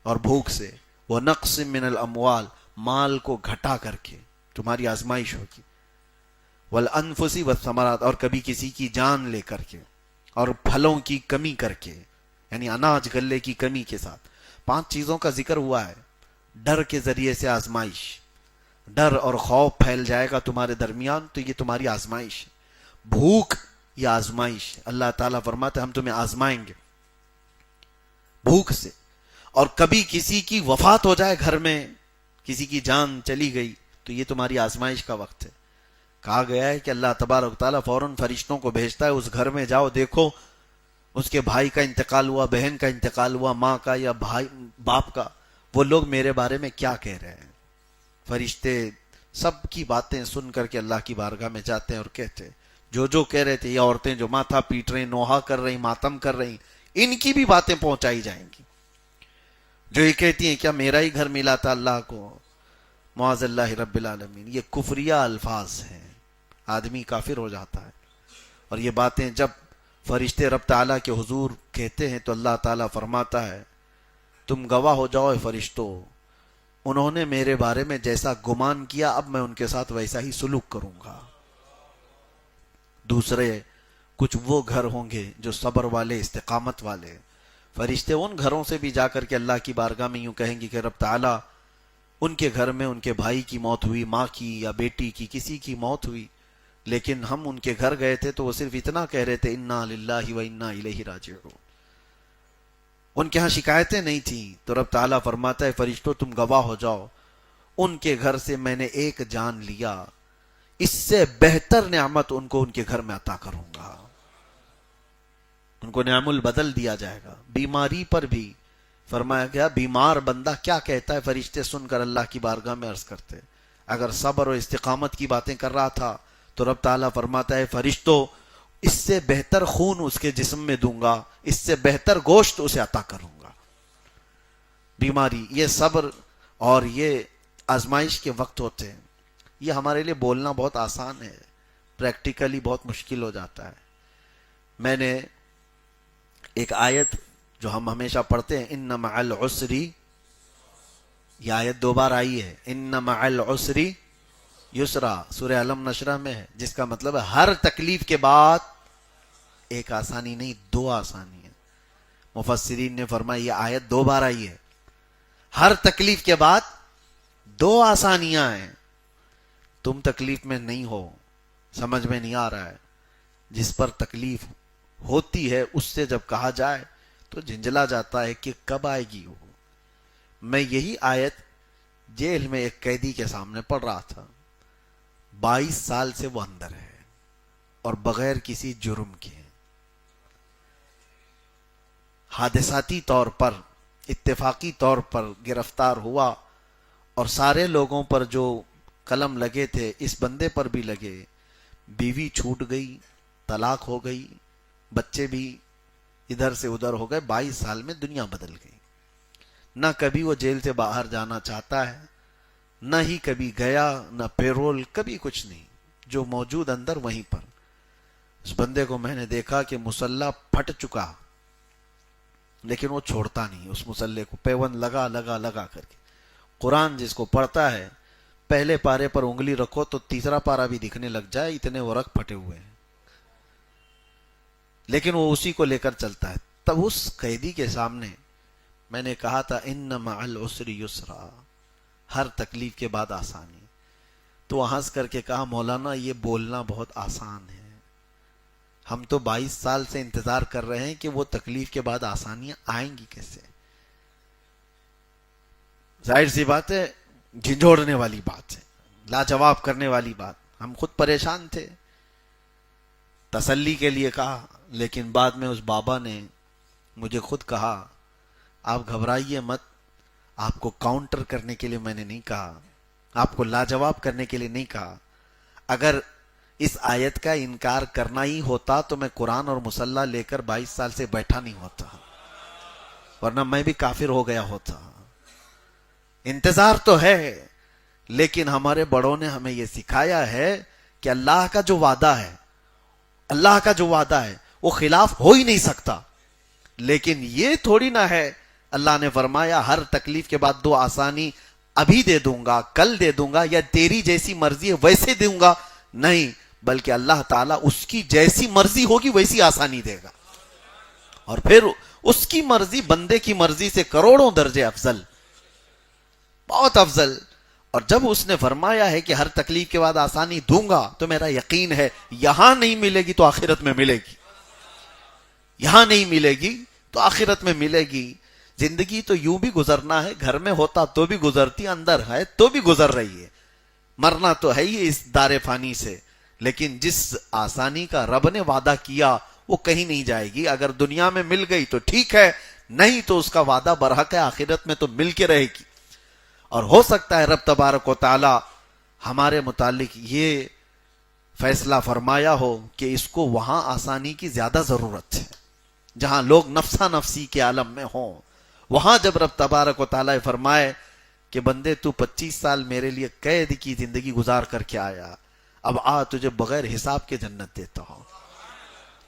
اور بھوک سے، وَنَقْصٍ مِّنَ الْأَمْوَالِ مال کو گھٹا کر کے تمہاری آزمائش ہوگی، والانفس والثمرات اور کبھی کسی کی جان لے کر کے، اور پھلوں کی کمی کر کے، یعنی اناج غلے کی کمی کے ساتھ. 5 چیزوں کا ذکر ہوا ہے. ڈر کے ذریعے سے آزمائش، ڈر اور خوف پھیل جائے گا تمہارے درمیان تو یہ تمہاری آزمائش ہے. بھوک یہ آزمائش ہے. اللہ تعالیٰ فرماتے ہم تمہیں آزمائیں گے بھوک سے. اور کبھی کسی کی وفات ہو جائے گھر میں، کسی کی جان چلی گئی تو یہ تمہاری آزمائش کا وقت ہے. کہا گیا ہے کہ اللہ تبارک و تعالیٰ فوراً فرشتوں کو بھیجتا ہے، اس گھر میں جاؤ، دیکھو اس کے بھائی کا انتقال ہوا، بہن کا انتقال ہوا، ماں کا یا بھائی باپ کا، وہ لوگ میرے بارے میں کیا کہہ رہے ہیں. فرشتے سب کی باتیں سن کر کے اللہ کی بارگاہ میں جاتے ہیں اور کہتے ہیں جو کہہ رہے تھے. یہ عورتیں جو ماتھا پیٹ رہی، نوحہ کر رہی، ماتم کر رہی، ان کی بھی باتیں پہنچائی جائیں گی. جو یہ کہتی ہیں کیا میرا ہی گھر ملا تھا اللہ کو، معاذ اللہ رب العالمین. یہ کفریہ الفاظ ہیں، آدمی کافر ہو جاتا ہے. اور یہ باتیں جب فرشتے رب تعالیٰ کے حضور کہتے ہیں تو اللہ تعالیٰ فرماتا ہے تم گواہ ہو جاؤ فرشتوں، انہوں نے میرے بارے میں جیسا گمان کیا اب میں ان کے ساتھ ویسا ہی سلوک کروں گا. دوسرے کچھ وہ گھر ہوں گے جو صبر والے، استقامت والے. فرشتے ان گھروں سے بھی جا کر کے اللہ کی بارگاہ میں یوں کہیں گے کہ رب تعالیٰ ان کے گھر میں ان کے بھائی کی موت ہوئی، ماں کی یا بیٹی کی، کسی کی موت ہوئی، لیکن ہم ان کے گھر گئے تھے تو وہ صرف اتنا کہہ رہے تھے انا للہ و انا الیہ راجعون. ان کے ہاں شکایتیں نہیں تھیں. تو رب تعالیٰ فرماتا ہے فرشتوں تم گواہ ہو جاؤ، ان کے گھر سے میں نے ایک جان لیا، اس سے بہتر نعمت ان کو ان کے گھر میں عطا کروں گا. ان کو نعم البدل دیا جائے گا. بیماری پر بھی فرمایا گیا بیمار بندہ کیا کہتا ہے، فرشتے سن کر اللہ کی بارگاہ میں عرض کرتے اگر صبر و استقامت کی باتیں کر رہا تھا تو رب تعالیٰ فرماتا ہے فرشتوں اس سے بہتر خون اس کے جسم میں دوں گا، اس سے بہتر گوشت اسے عطا کروں گا. بیماری، یہ صبر اور یہ آزمائش کے وقت ہوتے ہیں. یہ ہمارے لیے بولنا بہت آسان ہے، پریکٹیکلی بہت مشکل ہو جاتا ہے. میں نے ایک آیت جو ہم ہمیشہ پڑھتے ہیں ان مع العسر، یہ آیت 2 بار آئی ہے، ان مع العسر یسرا، سورہ علم نشرہ میں ہے، جس کا مطلب ہے ہر تکلیف کے بعد ایک آسانی نہیں 2 آسانی ہیں. مفسرین نے فرمایا یہ آیت 2 بار آئی ہے، ہر تکلیف کے بعد 2 آسانیاں ہیں. تم تکلیف میں نہیں ہو، سمجھ میں نہیں آ رہا ہے، جس پر تکلیف ہوتی ہے اس سے جب کہا جائے تو جھنجلا جاتا ہے کہ کب آئے گی وہ. میں یہی آیت جیل میں ایک قیدی کے سامنے پڑھ رہا تھا، 22 سال سے وہ اندر ہے اور بغیر کسی جرم کے، حادثاتی طور پر، اتفاقی طور پر گرفتار ہوا، اور سارے لوگوں پر جو قلم لگے تھے اس بندے پر بھی لگے. بیوی چھوٹ گئی، طلاق ہو گئی، بچے بھی ادھر سے ادھر ہو گئے. 22 سال میں دنیا بدل گئی. نہ کبھی وہ جیل سے باہر جانا چاہتا ہے، نہ ہی کبھی گیا، نہ پیرول، کبھی کچھ نہیں، جو موجود اندر وہیں پر. اس بندے کو میں نے دیکھا کہ مسلح پھٹ چکا لیکن وہ چھوڑتا نہیں اس مسلح کو، پیون لگا کر کے. قرآن جس کو پڑھتا ہے پہلے پارے پر انگلی رکھو تو تیسرا پارا بھی دکھنے لگ جائے، اتنے وہ رگ پھٹے ہوئے ہیں، لیکن وہ اسی کو لے کر چلتا ہے. تب اس قیدی کے سامنے میں نے کہا تھا ان مع العسر یسرا، ہر تکلیف کے بعد آسانی. تو ہنس کر کے کہا مولانا یہ بولنا بہت آسان ہے، ہم تو 22 سال سے انتظار کر رہے ہیں کہ وہ تکلیف کے بعد آسانیاں آئیں گی کیسے؟ ظاہر سی بات ہے، جھنجھوڑنے والی بات ہے، لاجواب کرنے والی بات. ہم خود پریشان تھے، تسلی کے لیے کہا، لیکن بعد میں اس بابا نے مجھے خود کہا آپ گھبرائیے مت، آپ کو کاؤنٹر کرنے کے لیے میں نے نہیں کہا، آپ کو لاجواب کرنے کے لیے نہیں کہا. اگر اس آیت کا انکار کرنا ہی ہوتا تو میں قرآن اور مصلی لے کر 22 سال سے بیٹھا نہیں ہوتا، ورنہ میں بھی کافر ہو گیا ہوتا. انتظار تو ہے، لیکن ہمارے بڑوں نے ہمیں یہ سکھایا ہے کہ اللہ کا جو وعدہ ہے، اللہ کا جو وعدہ ہے وہ خلاف ہو ہی نہیں سکتا. لیکن یہ تھوڑی نہ ہے، اللہ نے فرمایا ہر تکلیف کے بعد 2 آسانی ابھی دے دوں گا، کل دے دوں گا، یا تیری جیسی مرضی ہے ویسے دوں گا. نہیں، بلکہ اللہ تعالیٰ اس کی جیسی مرضی ہوگی ویسی آسانی دے گا، اور پھر اس کی مرضی بندے کی مرضی سے کروڑوں درجے افضل، بہت افضل. اور جب اس نے فرمایا ہے کہ ہر تکلیف کے بعد آسانی دوں گا تو میرا یقین ہے یہاں نہیں ملے گی تو آخرت میں ملے گی، یہاں نہیں ملے گی تو آخرت میں ملے گی. زندگی تو یوں بھی گزرنا ہے، گھر میں ہوتا تو بھی گزرتی، اندر ہے تو بھی گزر رہی ہے. مرنا تو ہے ہی اس دار فانی سے، لیکن جس آسانی کا رب نے وعدہ کیا وہ کہیں نہیں جائے گی. اگر دنیا میں مل گئی تو ٹھیک ہے، نہیں تو اس کا وعدہ برحق ہے، آخرت میں تو مل کے رہے گی. اور ہو سکتا ہے رب تبارک و تعالی ہمارے متعلق یہ فیصلہ فرمایا ہو کہ اس کو وہاں آسانی کی زیادہ ضرورت ہے، جہاں لوگ نفسا نفسی کے عالم میں ہوں. وہاں جب رب تبارک و تعالی فرمائے کہ بندے تو 25 سال میرے لیے قید کی زندگی گزار کر کے آیا، اب آ تجھے بغیر حساب کے جنت دیتا ہوں،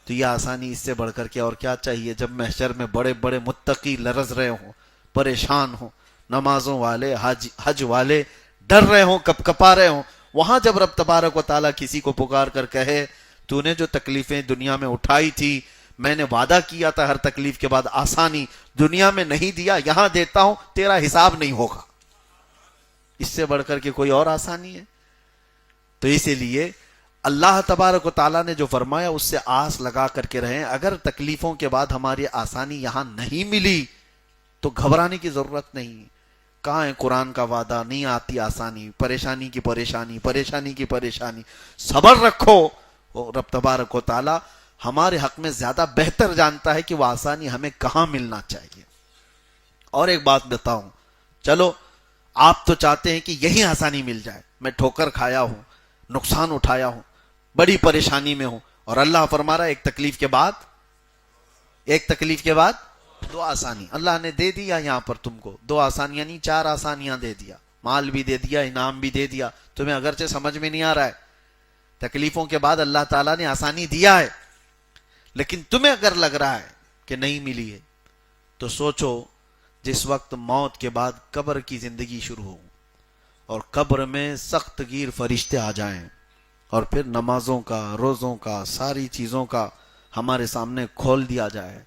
تو یہ آسانی اس سے بڑھ کر کے اور کیا چاہیے؟ جب محشر میں بڑے بڑے متقی لرز رہے ہوں، پریشان ہوں، نمازوں والے، حج والے ڈر رہے ہوں، کپ کپا رہے ہوں، وہاں جب رب تبارک و تعالیٰ کسی کو پکار کر کہے تو نے جو تکلیفیں دنیا میں اٹھائی تھی، میں نے وعدہ کیا تھا ہر تکلیف کے بعد آسانی، دنیا میں نہیں دیا، یہاں دیتا ہوں، تیرا حساب نہیں ہوگا. اس سے بڑھ کر کے کوئی اور آسانی ہے؟ تو اسی لیے اللہ تبارک و تعالیٰ نے جو فرمایا اس سے آس لگا کر کے رہیں. اگر تکلیفوں کے بعد ہماری آسانی یہاں نہیں ملی تو گھبرانے کی ضرورت نہیں. کہاں ہے قرآن کا وعدہ نہیں آتی آسانی، پریشانی کی پریشانی، پریشانی کی پریشانی، صبر رکھو. رب تبارک و تعالیٰ ہمارے حق میں زیادہ بہتر جانتا ہے کہ وہ آسانی ہمیں کہاں ملنا چاہیے. اور ایک بات بتاؤں، چلو آپ تو چاہتے ہیں کہ یہی آسانی مل جائے، میں ٹھوکر کھایا ہوں، نقصان اٹھایا ہوں، بڑی پریشانی میں ہوں، اور اللہ فرما رہا ہے ایک تکلیف کے بعد 2 آسانی اللہ نے دے دیا. یہاں پر تم کو 2 آسانیاں نہیں 4 آسانیاں دے دیا، مال بھی دے دیا، انعام بھی دے دیا. تمہیں اگرچہ سمجھ میں نہیں آ رہا ہے، تکلیفوں کے بعد اللہ تعالیٰ نے آسانی دیا ہے، لیکن تمہیں اگر لگ رہا ہے کہ نہیں ملی ہے تو سوچو جس وقت موت کے بعد قبر کی زندگی شروع ہو اور قبر میں سخت گیر فرشتے آ جائیں اور پھر نمازوں کا، روزوں کا، ساری چیزوں کا ہمارے سامنے کھول دیا جائے،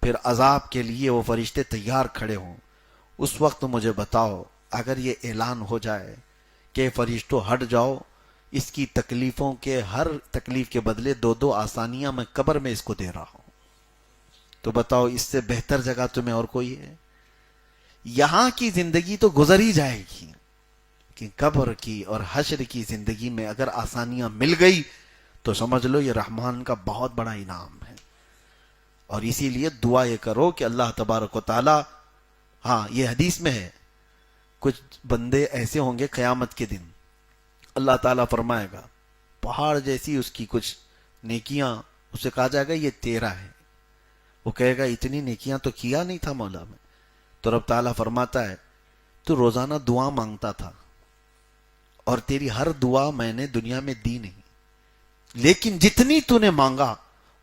پھر عذاب کے لیے وہ فرشتے تیار کھڑے ہوں، اس وقت مجھے بتاؤ اگر یہ اعلان ہو جائے کہ فرشتوں ہٹ جاؤ، اس کی تکلیفوں کے ہر تکلیف کے بدلے 2 آسانیاں میں قبر میں اس کو دے رہا ہوں، تو بتاؤ اس سے بہتر جگہ تمہیں اور کوئی ہے؟ یہاں کی زندگی تو گزر ہی جائے گی کہ قبر کی اور حشر کی زندگی میں اگر آسانیاں مل گئی تو سمجھ لو یہ رحمان کا بہت بڑا انعام ہے. اور اسی لیے دعا یہ کرو کہ اللہ تبارک و تعالی، ہاں یہ حدیث میں ہے، کچھ بندے ایسے ہوں گے قیامت کے دن اللہ تعالیٰ فرمائے گا پہاڑ جیسی اس کی کچھ نیکیاں، اسے کہا جائے گا یہ تیرا ہے، وہ کہے گا اتنی نیکیاں تو کیا نہیں تھا مولا میں. تو رب تعالیٰ فرماتا ہے تو روزانہ دعا مانگتا تھا اور تیری ہر دعا میں نے دنیا میں دی نہیں، لیکن جتنی تو نے مانگا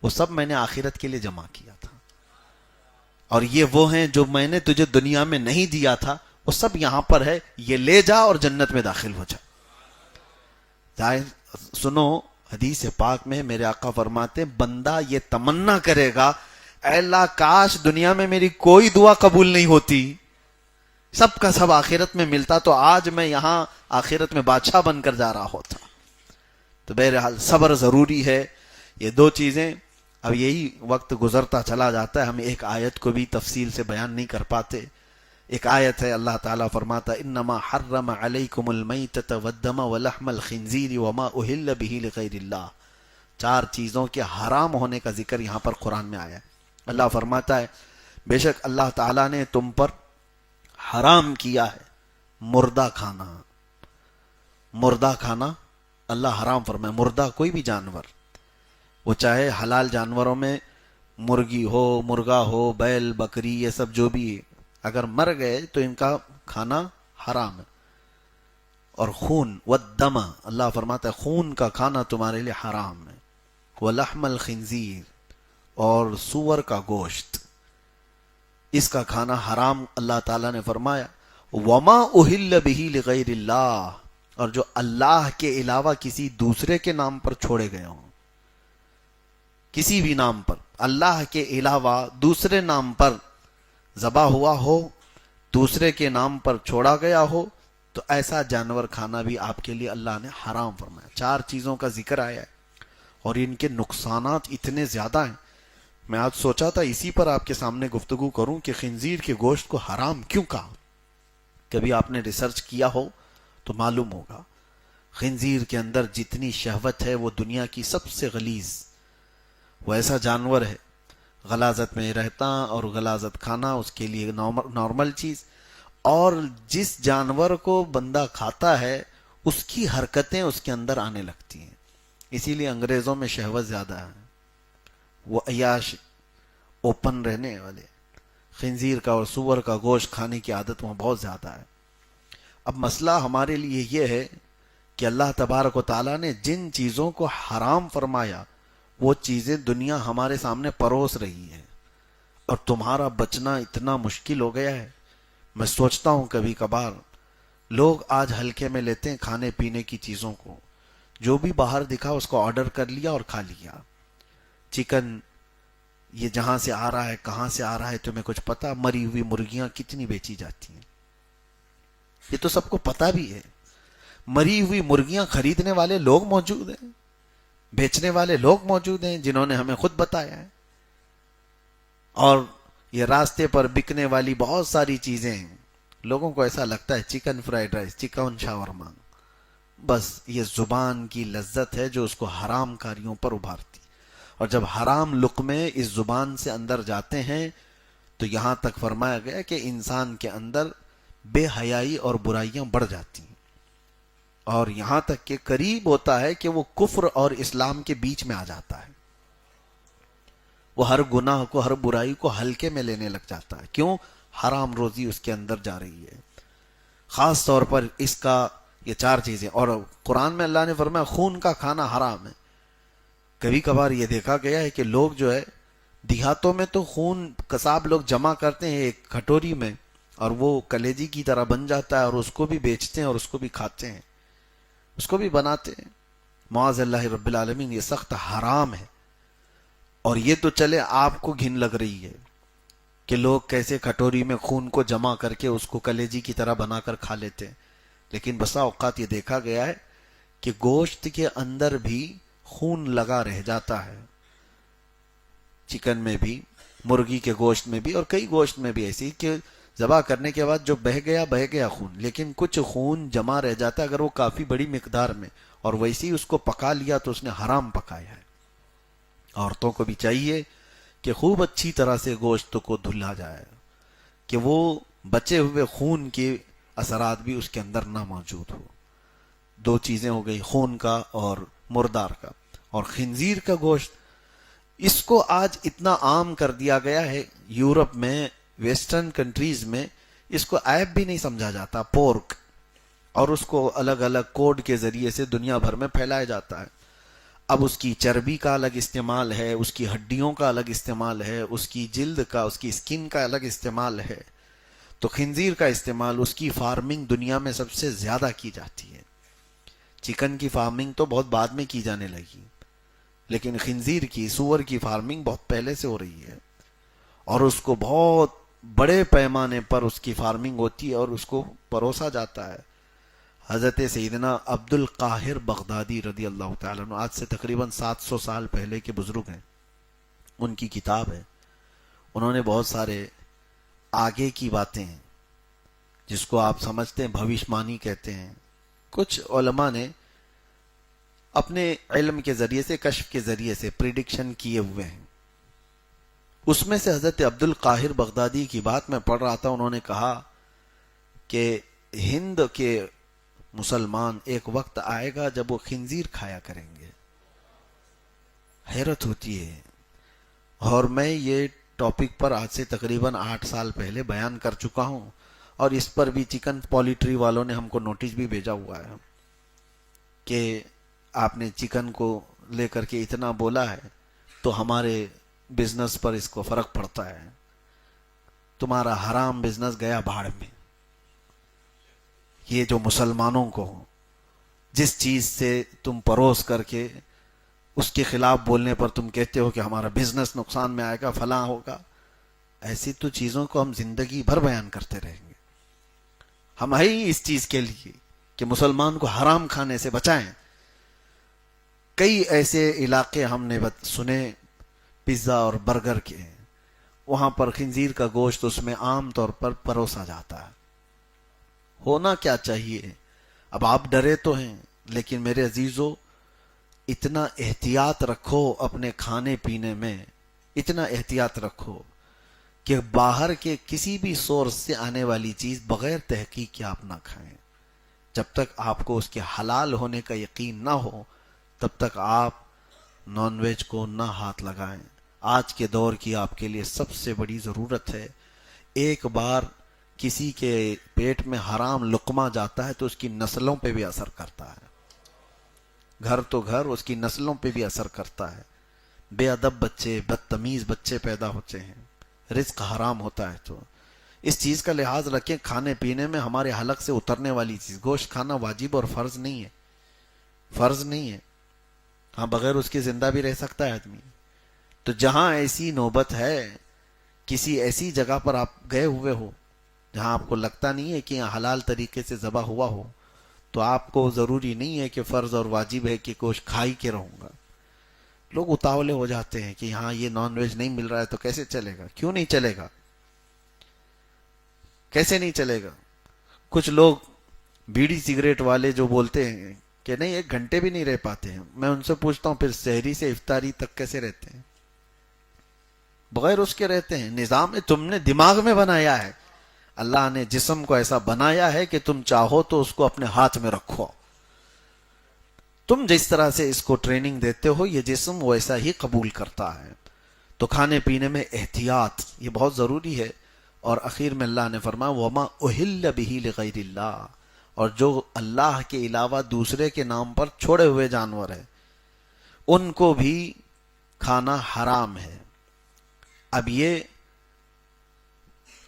وہ سب میں نے آخرت کے لیے جمع کیا تھا، اور یہ وہ ہیں جو میں نے تجھے دنیا میں نہیں دیا تھا وہ سب یہاں پر ہے، یہ لے جا اور جنت میں داخل ہو جا. سنو حدیث پاک میں میرے آقا فرماتے بندہ یہ تمنا کرے گا اے اللہ کاش دنیا میں میری کوئی دعا قبول نہیں ہوتی، سب کا سب آخرت میں ملتا تو آج میں یہاں آخرت میں بادشاہ بن کر جا رہا ہوتا. تو بہرحال صبر ضروری ہے. یہ دو چیزیں. اب یہی وقت گزرتا چلا جاتا ہے, ہم ایک آیت کو بھی تفصیل سے بیان نہیں کر پاتے. ایک آیت ہے, اللہ تعالیٰ فرماتا انما حرم علیکم المیتۃ والدم ولحم الخنزیر وما اہل بہ لغیر اللہ. 4 چیزوں کے حرام ہونے کا ذکر یہاں پر قرآن میں آیا ہے. اللہ فرماتا ہے بے شک اللہ تعالیٰ نے تم پر حرام کیا ہے مردہ کھانا. مردہ کھانا اللہ حرام فرمائے. مردہ کوئی بھی جانور, وہ چاہے حلال جانوروں میں مرغی ہو, مرغا ہو, بیل, بکری, یہ سب جو بھی اگر مر گئے تو ان کا کھانا حرام ہے. اور خون والدم, اللہ فرماتا ہے خون کا کھانا تمہارے لیے حرام ہے. ولحم الخنزیر, اور سور کا گوشت, اس کا کھانا حرام اللہ تعالیٰ نے فرمایا. وما اہل بہ لغیر اللہ, اور جو اللہ کے علاوہ کسی دوسرے کے نام پر چھوڑے گئے ہوں, کسی بھی نام پر اللہ کے علاوہ دوسرے نام پر ذبح ہوا ہو, دوسرے کے نام پر چھوڑا گیا ہو, تو ایسا جانور کھانا بھی آپ کے لیے اللہ نے حرام فرمایا. 4 چیزوں کا ذکر آیا ہے اور ان کے نقصانات اتنے زیادہ ہیں. میں آج سوچا تھا اسی پر آپ کے سامنے گفتگو کروں کہ خنزیر کے گوشت کو حرام کیوں کہا. کبھی آپ نے ریسرچ کیا ہو تو معلوم ہوگا خنزیر کے اندر جتنی شہوت ہے وہ دنیا کی سب سے غلیظ, وہ ایسا جانور ہے غلاظت میں رہتا اور غلاظت کھانا اس کے لیے نارمل چیز. اور جس جانور کو بندہ کھاتا ہے اس کی حرکتیں اس کے اندر آنے لگتی ہیں. اسی لیے انگریزوں میں شہوت زیادہ ہے, وہ عیاش اوپن رہنے والے. خنزیر کا اور سور کا گوشت کھانے کی عادت وہاں بہت زیادہ ہے. اب مسئلہ ہمارے لیے یہ ہے کہ اللہ تبارک و تعالیٰ نے جن چیزوں کو حرام فرمایا وہ چیزیں دنیا ہمارے سامنے پروس رہی ہے, اور تمہارا بچنا اتنا مشکل ہو گیا ہے. میں سوچتا ہوں کبھی کبھار لوگ آج ہلکے میں لیتے ہیں کھانے پینے کی چیزوں کو, جو بھی باہر دکھا اس کو آرڈر کر لیا اور کھا لیا. چکن یہ جہاں سے آ رہا ہے, کہاں سے آ رہا ہے تمہیں کچھ پتا؟ مری ہوئی مرغیاں کتنی بیچی جاتی ہیں, یہ تو سب کو پتا بھی ہے. مری ہوئی مرغیاں خریدنے والے لوگ موجود ہیں, بیچنے والے لوگ موجود ہیں جنہوں نے ہمیں خود بتایا ہے. اور یہ راستے پر بکنے والی بہت ساری چیزیں ہیں, لوگوں کو ایسا لگتا ہے چکن فرائیڈ رائس, چکن شاورما, بس یہ زبان کی لذت ہے جو اس کو حرام کاریوں پر ابھارتی. اور جب حرام لقمے اس زبان سے اندر جاتے ہیں تو یہاں تک فرمایا گیا کہ انسان کے اندر بے حیائی اور برائیاں بڑھ جاتی ہیں, اور یہاں تک کہ قریب ہوتا ہے کہ وہ کفر اور اسلام کے بیچ میں آ جاتا ہے. وہ ہر گناہ کو, ہر برائی کو ہلکے میں لینے لگ جاتا ہے. کیوں؟ حرام روزی اس کے اندر جا رہی ہے. خاص طور پر اس کا یہ 4 چیزیں. اور قرآن میں اللہ نے فرمایا خون کا کھانا حرام ہے. کبھی کبھار یہ دیکھا گیا ہے کہ لوگ جو ہے دیہاتوں میں تو خون قصاب لوگ جمع کرتے ہیں ایک کھٹوری میں, اور وہ کلیجی کی طرح بن جاتا ہے, اور اس کو بھی بیچتے ہیں اور اس کو بھی کھاتے ہیں, اس کو بھی بناتے ہیں. معاذ اللہ رب العالمین, یہ سخت حرام ہے. اور یہ تو چلے آپ کو گھن لگ رہی ہے کہ لوگ کیسے کھٹوری میں خون کو جمع کر کے اس کو کلیجی کی طرح بنا کر کھا لیتے ہیں, لیکن بسا اوقات یہ دیکھا گیا ہے کہ گوشت کے اندر بھی خون لگا رہ جاتا ہے. چکن میں بھی, مرغی کے گوشت میں بھی, اور کئی گوشت میں بھی ایسی کہ ذبح کرنے کے بعد جو بہہ گیا خون, لیکن کچھ خون جمع رہ جاتا ہے اگر وہ کافی بڑی مقدار میں, اور ویسے ہی اس کو پکا لیا تو اس نے حرام پکایا ہے. عورتوں کو بھی چاہیے کہ خوب اچھی طرح سے گوشت کو دھلا جائے کہ وہ بچے ہوئے خون کے اثرات بھی اس کے اندر نہ موجود ہو. 2 چیزیں ہو گئی, خون کا اور مردار کا. اور خنزیر کا گوشت, اس کو آج اتنا عام کر دیا گیا ہے یورپ میں, ویسٹرن کنٹریز میں اس کو عیب بھی نہیں سمجھا جاتا پورک, اور اس کو الگ الگ کوڈ کے ذریعے سے دنیا بھر میں پھیلایا جاتا ہے. اب اس کی چربی کا الگ استعمال ہے, اس کی ہڈیوں کا الگ استعمال ہے, اس کی جلد کا, اس کی سکن کا الگ استعمال ہے. تو خنزیر کا استعمال, اس کی فارمنگ دنیا میں سب سے زیادہ کی جاتی ہے. چکن کی فارمنگ تو بہت بعد میں کی جانے لگی, لیکن خنزیر کی, سور کی فارمنگ بہت پہلے سے ہو رہی ہے, اور اس کو بہت بڑے پیمانے پر اس کی فارمنگ ہوتی ہے اور اس کو پروسا جاتا ہے. حضرت سیدنا عبد القاہر بغدادی رضی اللہ تعالیٰ عنہ، آج سے تقریباً 700 سال پہلے کے بزرگ ہیں، ان کی کتاب ہے. انہوں نے بہت سارے آگے کی باتیں ہیں جس کو آپ سمجھتے ہیں بھوشمانی کہتے ہیں. کچھ علماء نے اپنے علم کے ذریعے سے، کشف کے ذریعے سے پریڈکشن کیے ہوئے ہیں. اس میں سے حضرت عبد القاہر بغدادی کی بات میں پڑھ رہا تھا. انہوں نے کہا کہ ہند کے مسلمان ایک وقت آئے گا جب وہ خنزیر کھایا کریں گے. حیرت ہوتی ہے. اور میں یہ ٹاپک پر آج سے تقریباً 8 سال پہلے بیان کر چکا ہوں، اور اس پر بھی چکن پولیٹری والوں نے ہم کو نوٹس بھی بھیجا ہوا ہے کہ آپ نے چکن کو لے کر کے اتنا بولا ہے تو ہمارے بزنس پر اس کو فرق پڑتا ہے. تمہارا حرام بزنس گیا بھاڑ میں. یہ جو مسلمانوں کو جس چیز سے تم پروس کر کے اس کے خلاف بولنے پر تم کہتے ہو کہ ہمارا بزنس نقصان میں آئے گا، فلاں ہوگا، ایسی تو چیزوں کو ہم زندگی بھر بیان کرتے رہیں گے. ہم ہے ہی اس چیز کے لیے کہ مسلمان کو حرام کھانے سے بچائیں. کئی ایسے علاقے ہم نے سنے پیزا اور برگر کے، وہاں پر خنزیر کا گوشت اس میں عام طور پر پروسا جاتا ہے. ہونا کیا چاہیے؟ اب آپ ڈرے تو ہیں، لیکن میرے عزیزو اتنا احتیاط رکھو اپنے کھانے پینے میں، اتنا احتیاط رکھو کہ باہر کے کسی بھی سورس سے آنے والی چیز بغیر تحقیق کے آپ نہ کھائیں. جب تک آپ کو اس کے حلال ہونے کا یقین نہ ہو تب تک آپ نان ویج کو نہ ہاتھ لگائیں. آج کے دور کی آپ کے لیے سب سے بڑی ضرورت ہے. ایک بار کسی کے پیٹ میں حرام لقمہ جاتا ہے تو اس کی نسلوں پہ بھی اثر کرتا ہے. گھر تو گھر، اس کی نسلوں پہ بھی اثر کرتا ہے. بے ادب بچے، بدتمیز بچے پیدا ہوتے ہیں. رزق حرام ہوتا ہے. تو اس چیز کا لحاظ رکھیں. کھانے پینے میں ہمارے حلق سے اترنے والی چیز، گوشت کھانا واجب اور فرض نہیں ہے. فرض نہیں ہے. ہاں، بغیر اس کے زندہ بھی رہ سکتا ہے آدمی. تو جہاں ایسی نوبت ہے، کسی ایسی جگہ پر آپ گئے ہوئے ہو جہاں آپ کو لگتا نہیں ہے کہ یہاں حلال طریقے سے ذبح ہوا ہو، تو آپ کو ضروری نہیں ہے کہ فرض اور واجب ہے کہ گوشت کھا ہی کے رہوں گا. لوگ اتاولے ہو جاتے ہیں کہ ہاں یہ نان ویج نہیں مل رہا ہے تو کیسے چلے گا. کیوں نہیں چلے گا؟ کیسے نہیں چلے گا؟ کچھ لوگ بیڑی سگریٹ والے جو بولتے ہیں کہ نہیں 1 گھنٹے بھی نہیں رہ پاتے ہیں، میں ان سے پوچھتا ہوں پھر سحری سے افطاری تک کیسے رہتے ہیں؟ بغیر اس کے رہتے ہیں. نظام تم نے دماغ میں بنایا ہے. اللہ نے جسم کو ایسا بنایا ہے کہ تم چاہو تو اس کو اپنے ہاتھ میں رکھو. تم جس طرح سے اس کو ٹریننگ دیتے ہو یہ جسم ویسا ہی قبول کرتا ہے. تو کھانے پینے میں احتیاط یہ بہت ضروری ہے. اور اخیر میں اللہ نے فرمایا وَمَا أُهِلَّ بِهِ لِغَيْرِ اللَّهِ، اور جو اللہ کے علاوہ دوسرے کے نام پر چھوڑے ہوئے جانور ہیں ان کو بھی کھانا حرام ہے. اب یہ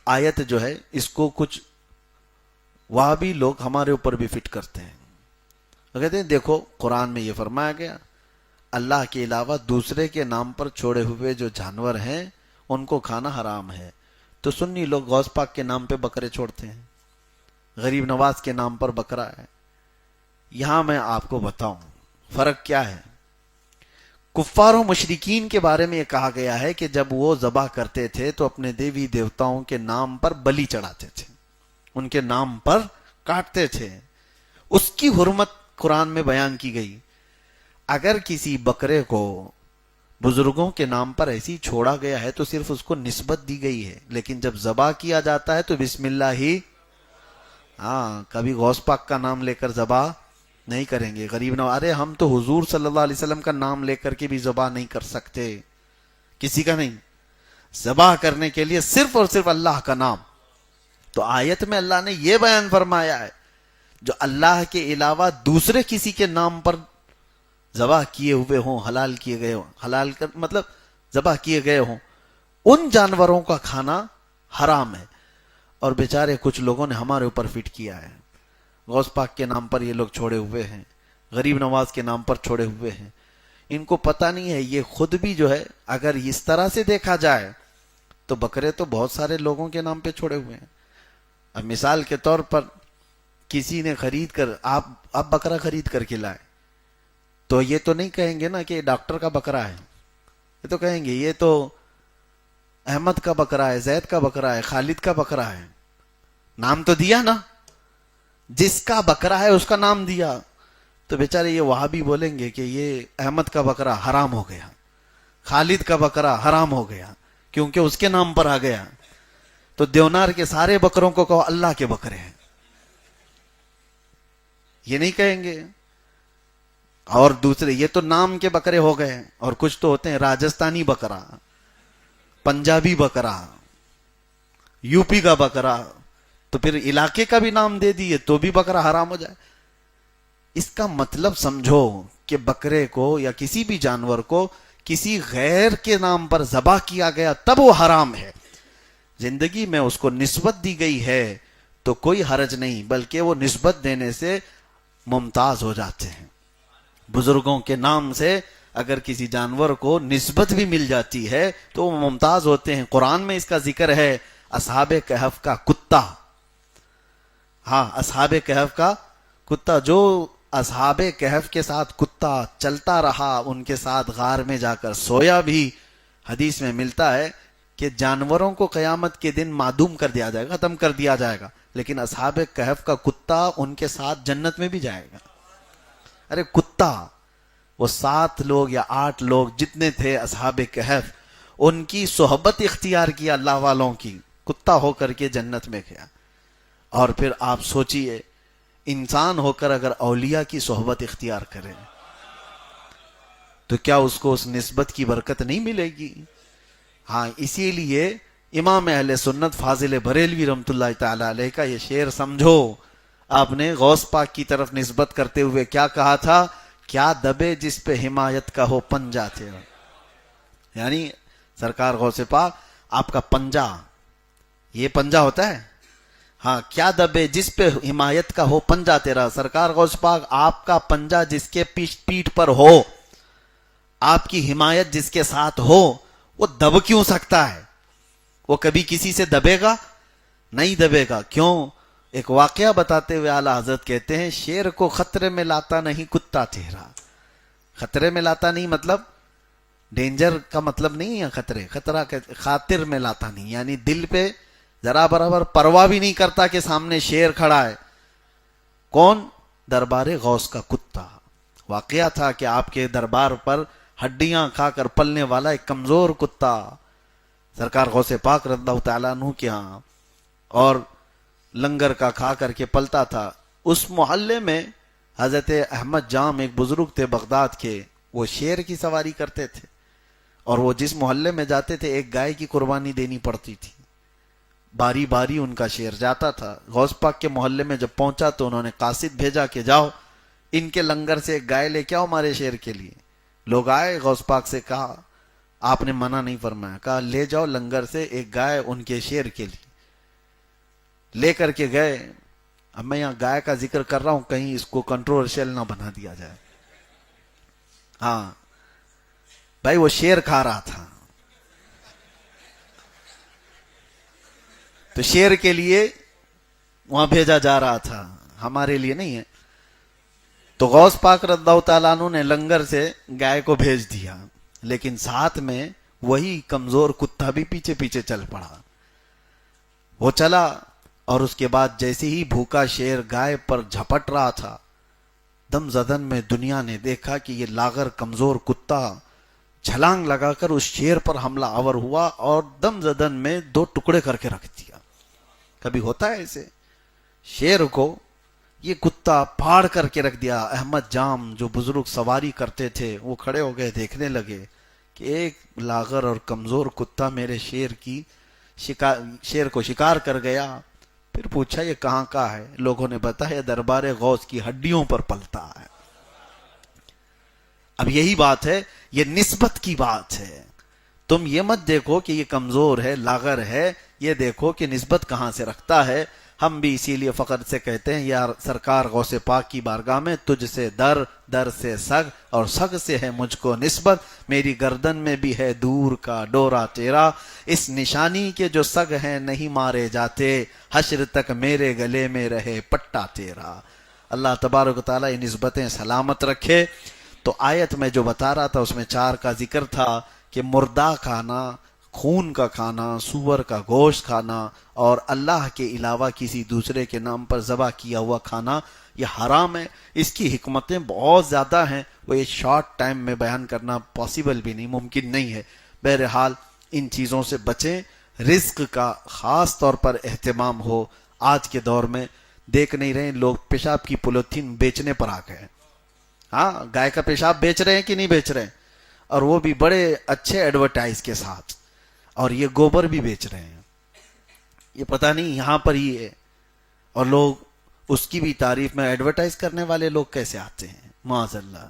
آیت جو ہے اس کو کچھ وہابی لوگ ہمارے اوپر بھی فٹ کرتے ہیں. کہتے ہیں دیکھو قرآن میں یہ فرمایا گیا اللہ کے علاوہ دوسرے کے نام پر چھوڑے ہوئے جو جانور ہیں ان کو کھانا حرام ہے. تو سنی لوگ غوث پاک کے نام پہ بکرے چھوڑتے ہیں، غریب نواز کے نام پر بکرا ہے. یہاں میں آپ کو بتاؤں فرق کیا ہے. کفار و مشرکین کے بارے میں یہ کہا گیا ہے کہ جب وہ ذبح کرتے تھے تو اپنے دیوی دیوتاؤں کے نام پر بلی چڑھاتے تھے، ان کے نام پر کاٹتے تھے. اس کی حرمت قرآن میں بیان کی گئی. اگر کسی بکرے کو بزرگوں کے نام پر ایسی چھوڑا گیا ہے تو صرف اس کو نسبت دی گئی ہے، لیکن جب ذبح کیا جاتا ہے تو بسم اللہ ہی. ہاں، کبھی غوث پاک کا نام لے کر ذبح نہیں کریں گے. غریب نواز، ارے ہم تو حضور صلی اللہ علیہ وسلم کا نام لے کر کے بھی ذبح نہیں کر سکتے، کسی کا نہیں. ذبح کرنے کے لیے صرف اور صرف اللہ کا نام. تو آیت میں اللہ نے یہ بیان فرمایا ہے جو اللہ کے علاوہ دوسرے کسی کے نام پر ذبح کیے ہوئے ہوں، حلال کیے گئے ہوں، حلال کر مطلب ذبح کیے گئے ہوں، ان جانوروں کا کھانا حرام ہے. اور بیچارے کچھ لوگوں نے ہمارے اوپر فٹ کیا ہے. غوث پاک کے نام پر یہ لوگ چھوڑے ہوئے ہیں، غریب نواز کے نام پر چھوڑے ہوئے ہیں. ان کو پتہ نہیں ہے یہ خود بھی جو ہے اگر اس طرح سے دیکھا جائے تو بکرے تو بہت سارے لوگوں کے نام پہ چھوڑے ہوئے ہیں. اب مثال کے طور پر کسی نے خرید کر آپ بکرا خرید کر کے لائے تو یہ تو نہیں کہیں گے نا کہ ڈاکٹر کا بکرا ہے. یہ تو کہیں گے یہ تو احمد کا بکرا ہے, زید کا بکرا ہے, خالد کا بکرا ہے. نام تو دیا نا, جس کا بکرا ہے اس کا نام دیا. تو بیچارے یہ وہاں بھی بولیں گے کہ یہ احمد کا بکرا حرام ہو گیا, خالد کا بکرا حرام ہو گیا کیونکہ اس کے نام پر آ گیا. تو دیونار کے سارے بکروں کو کہو اللہ کے بکرے ہیں, یہ نہیں کہیں گے. اور دوسرے یہ تو نام کے بکرے ہو گئے, اور کچھ تو ہوتے ہیں راجستھانی بکرا, پنجابی بکرا, یو پی کا بکرا, تو پھر علاقے کا بھی نام دے دیے تو بھی بکرا حرام ہو جائے. اس کا مطلب سمجھو کہ بکرے کو یا کسی بھی جانور کو کسی غیر کے نام پر ذبح کیا گیا تب وہ حرام ہے. زندگی میں اس کو نسبت دی گئی ہے تو کوئی حرج نہیں, بلکہ وہ نسبت دینے سے ممتاز ہو جاتے ہیں. بزرگوں کے نام سے اگر کسی جانور کو نسبت بھی مل جاتی ہے تو وہ ممتاز ہوتے ہیں. قرآن میں اس کا ذکر ہے, اصحاب کہف کا کتا. ہاں, اصحاب کہف کا کتا, جو اصحاب کہف کے ساتھ کتا چلتا رہا, ان کے ساتھ غار میں جا کر سویا بھی, حدیث میں ملتا ہے کہ جانوروں کو قیامت کے دن معدوم کر دیا جائے گا, ختم کر دیا جائے گا, لیکن اصحاب کہف کا کتا ان کے ساتھ جنت میں بھی جائے گا. ارے کتا, وہ 7 لوگ یا 8 لوگ جتنے تھے اصحاب کہف, ان کی صحبت اختیار کیا اللہ والوں کی, کتا ہو کر کے جنت میں گیا. اور پھر آپ سوچئے انسان ہو کر اگر اولیاء کی صحبت اختیار کرے تو کیا اس کو اس نسبت کی برکت نہیں ملے گی؟ ہاں, اسی لیے امام اہل سنت فاضل بریلوی رحمۃ اللہ تعالی علیہ کا یہ شعر سمجھو. آپ نے غوث پاک کی طرف نسبت کرتے ہوئے کیا کہا تھا, کیا دبے جس پہ حمایت کا ہو پنجہ تیرا. یعنی سرکار غوث پاک آپ کا پنجہ, یہ پنجہ ہوتا ہے, ہاں, کیا دبے جس پہ حمایت کا ہو پنجہ تیرا. سرکار غوث پاک آپ کا پنجہ جس کے پیٹھ پر ہو, آپ کی حمایت جس کے ساتھ ہو, وہ دب کیوں سکتا ہے؟ وہ کبھی کسی سے دبے گا نہیں, دبے گا. کیوں؟ ایک واقعہ بتاتے ہوئے اعلیٰ حضرت کہتے ہیں, شیر کو خطرے میں لاتا نہیں کتا تیرا. خطرے میں لاتا نہیں مطلب ڈینجر کا مطلب نہیں ہے, خطرہ خاطر میں لاتا نہیں, یعنی دل پہ ذرا برابر پرواہ بھی نہیں کرتا کہ سامنے شیر کھڑا ہے. کون؟ دربار غوث کا کتا. واقعہ تھا کہ آپ کے دربار پر ہڈیاں کھا کر پلنے والا ایک کمزور کتا سرکار غوث پاک رضی اللہ تعالیٰ عنہ کے ہاں, اور لنگر کا کھا کر کے پلتا تھا. اس محلے میں حضرت احمد جام ایک بزرگ تھے بغداد کے, وہ شیر کی سواری کرتے تھے, اور وہ جس محلے میں جاتے تھے ایک گائے کی قربانی دینی پڑتی تھی. باری باری ان کا شیر جاتا تھا. غوث پاک کے محلے میں جب پہنچا تو انہوں نے قاصد بھیجا کہ جاؤ ان کے لنگر سے ایک گائے لے کے آؤ ہمارے شیر کے لیے. لوگ آئے, غوث پاک سے کہا, آپ نے منع نہیں فرمایا, کہا لے جاؤ لنگر سے ایک گائے ان کے شیر کے لیے. لے کر کے گئے. اب میں یہاں گائے کا ذکر کر رہا ہوں, کہیں اس کو کنٹروورشل نہ بنا دیا جائے. ہاں بھائی, وہ شیر کھا رہا تھا, تو شیر کے لیے وہاں بھیجا جا رہا تھا, ہمارے لیے نہیں ہے. تو غوث پاک رضی اللہ تعالیٰ عنہ نے لنگر سے گائے کو بھیج دیا, لیکن ساتھ میں وہی کمزور کتا بھی پیچھے پیچھے چل پڑا. وہ چلا, اور اس کے بعد جیسے ہی بھوکا شیر گائے پر جھپٹ رہا تھا, دم زدن میں دنیا نے دیکھا کہ یہ لاغر کمزور کتا چھلانگ لگا کر اس شیر پر حملہ آور ہوا اور دم زدن میں 2 ٹکڑے کر کے رکھ دیا. کبھی ہوتا ہے ایسے؟ شیر کو یہ کتا پھاڑ کر کے رکھ دیا. احمد جام جو بزرگ سواری کرتے تھے وہ کھڑے ہو گئے, دیکھنے لگے کہ ایک لاغر اور کمزور کتا میرے شیر کو شکار کر گیا. پھر پوچھا یہ کہاں کا ہے؟ لوگوں نے بتایا دربار غوث کی ہڈیوں پر پلتا ہے. اب یہی بات ہے, یہ نسبت کی بات ہے. تم یہ مت دیکھو کہ یہ کمزور ہے, لاغر ہے, یہ دیکھو کہ نسبت کہاں سے رکھتا ہے. ہم بھی اسی لیے فخر سے کہتے ہیں یا سرکار غوث پاک کی بارگاہ میں تجھ سے در، در سے سگ، اور سگ سے ہے مجھ کو نسبت، میری گردن میں بھی ہے دور کا ڈورا تیرا، اس نشانی کے جو سگ ہیں نہیں مارے جاتے، حشر تک میرے گلے میں رہے پٹا تیرا۔ اللہ تبارک و تعالیٰ یہ نسبتیں سلامت رکھے۔ تو آیت میں جو بتا رہا تھا اس میں 4 کا ذکر تھا کہ مردہ کھانا، خون کا کھانا، سور کا گوشت کھانا، اور اللہ کے علاوہ کسی دوسرے کے نام پر ذبح کیا ہوا کھانا یہ حرام ہے۔ اس کی حکمتیں بہت زیادہ ہیں، وہ ایک شارٹ ٹائم میں بیان کرنا پاسبل بھی نہیں، ممکن نہیں ہے۔ بہرحال ان چیزوں سے بچیں، رزق کا خاص طور پر اہتمام ہو۔ آج کے دور میں دیکھ نہیں رہے لوگ پیشاب کی پولیتھین بیچنے پر آ گئے، ہاں گائے کا پیشاب بیچ رہے ہیں کہ نہیں بیچ رہے ہیں، اور وہ بھی بڑے اچھے ایڈورٹائز کے ساتھ، اور یہ گوبر بھی بیچ رہے ہیں، یہ پتہ نہیں یہاں پر ہی ہے، اور لوگ اس کی بھی تعریف میں ایڈورٹائز کرنے والے لوگ کیسے آتے ہیں، معاذ اللہ۔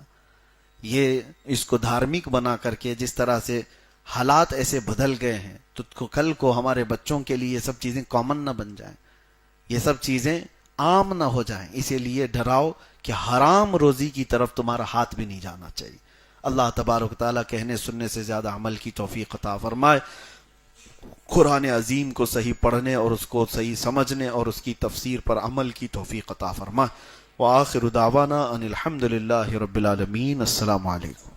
یہ اس کو دھارمک بنا کر کے جس طرح سے حالات ایسے بدل گئے ہیں تو کل کو ہمارے بچوں کے لیے یہ سب چیزیں کامن نہ بن جائیں، یہ سب چیزیں عام نہ ہو جائیں، اسی لیے ڈراؤ کہ حرام روزی کی طرف تمہارا ہاتھ بھی نہیں جانا چاہیے۔ اللہ تبارک و تعالیٰ کہنے سننے سے زیادہ عمل کی توفیق عطا فرمائے، قرآن عظیم کو صحیح پڑھنے اور اس کو صحیح سمجھنے اور اس کی تفسیر پر عمل کی توفیق عطا فرمائے۔ وآخر دعوانا ان الحمد للہ رب العالمین۔ السلام علیکم۔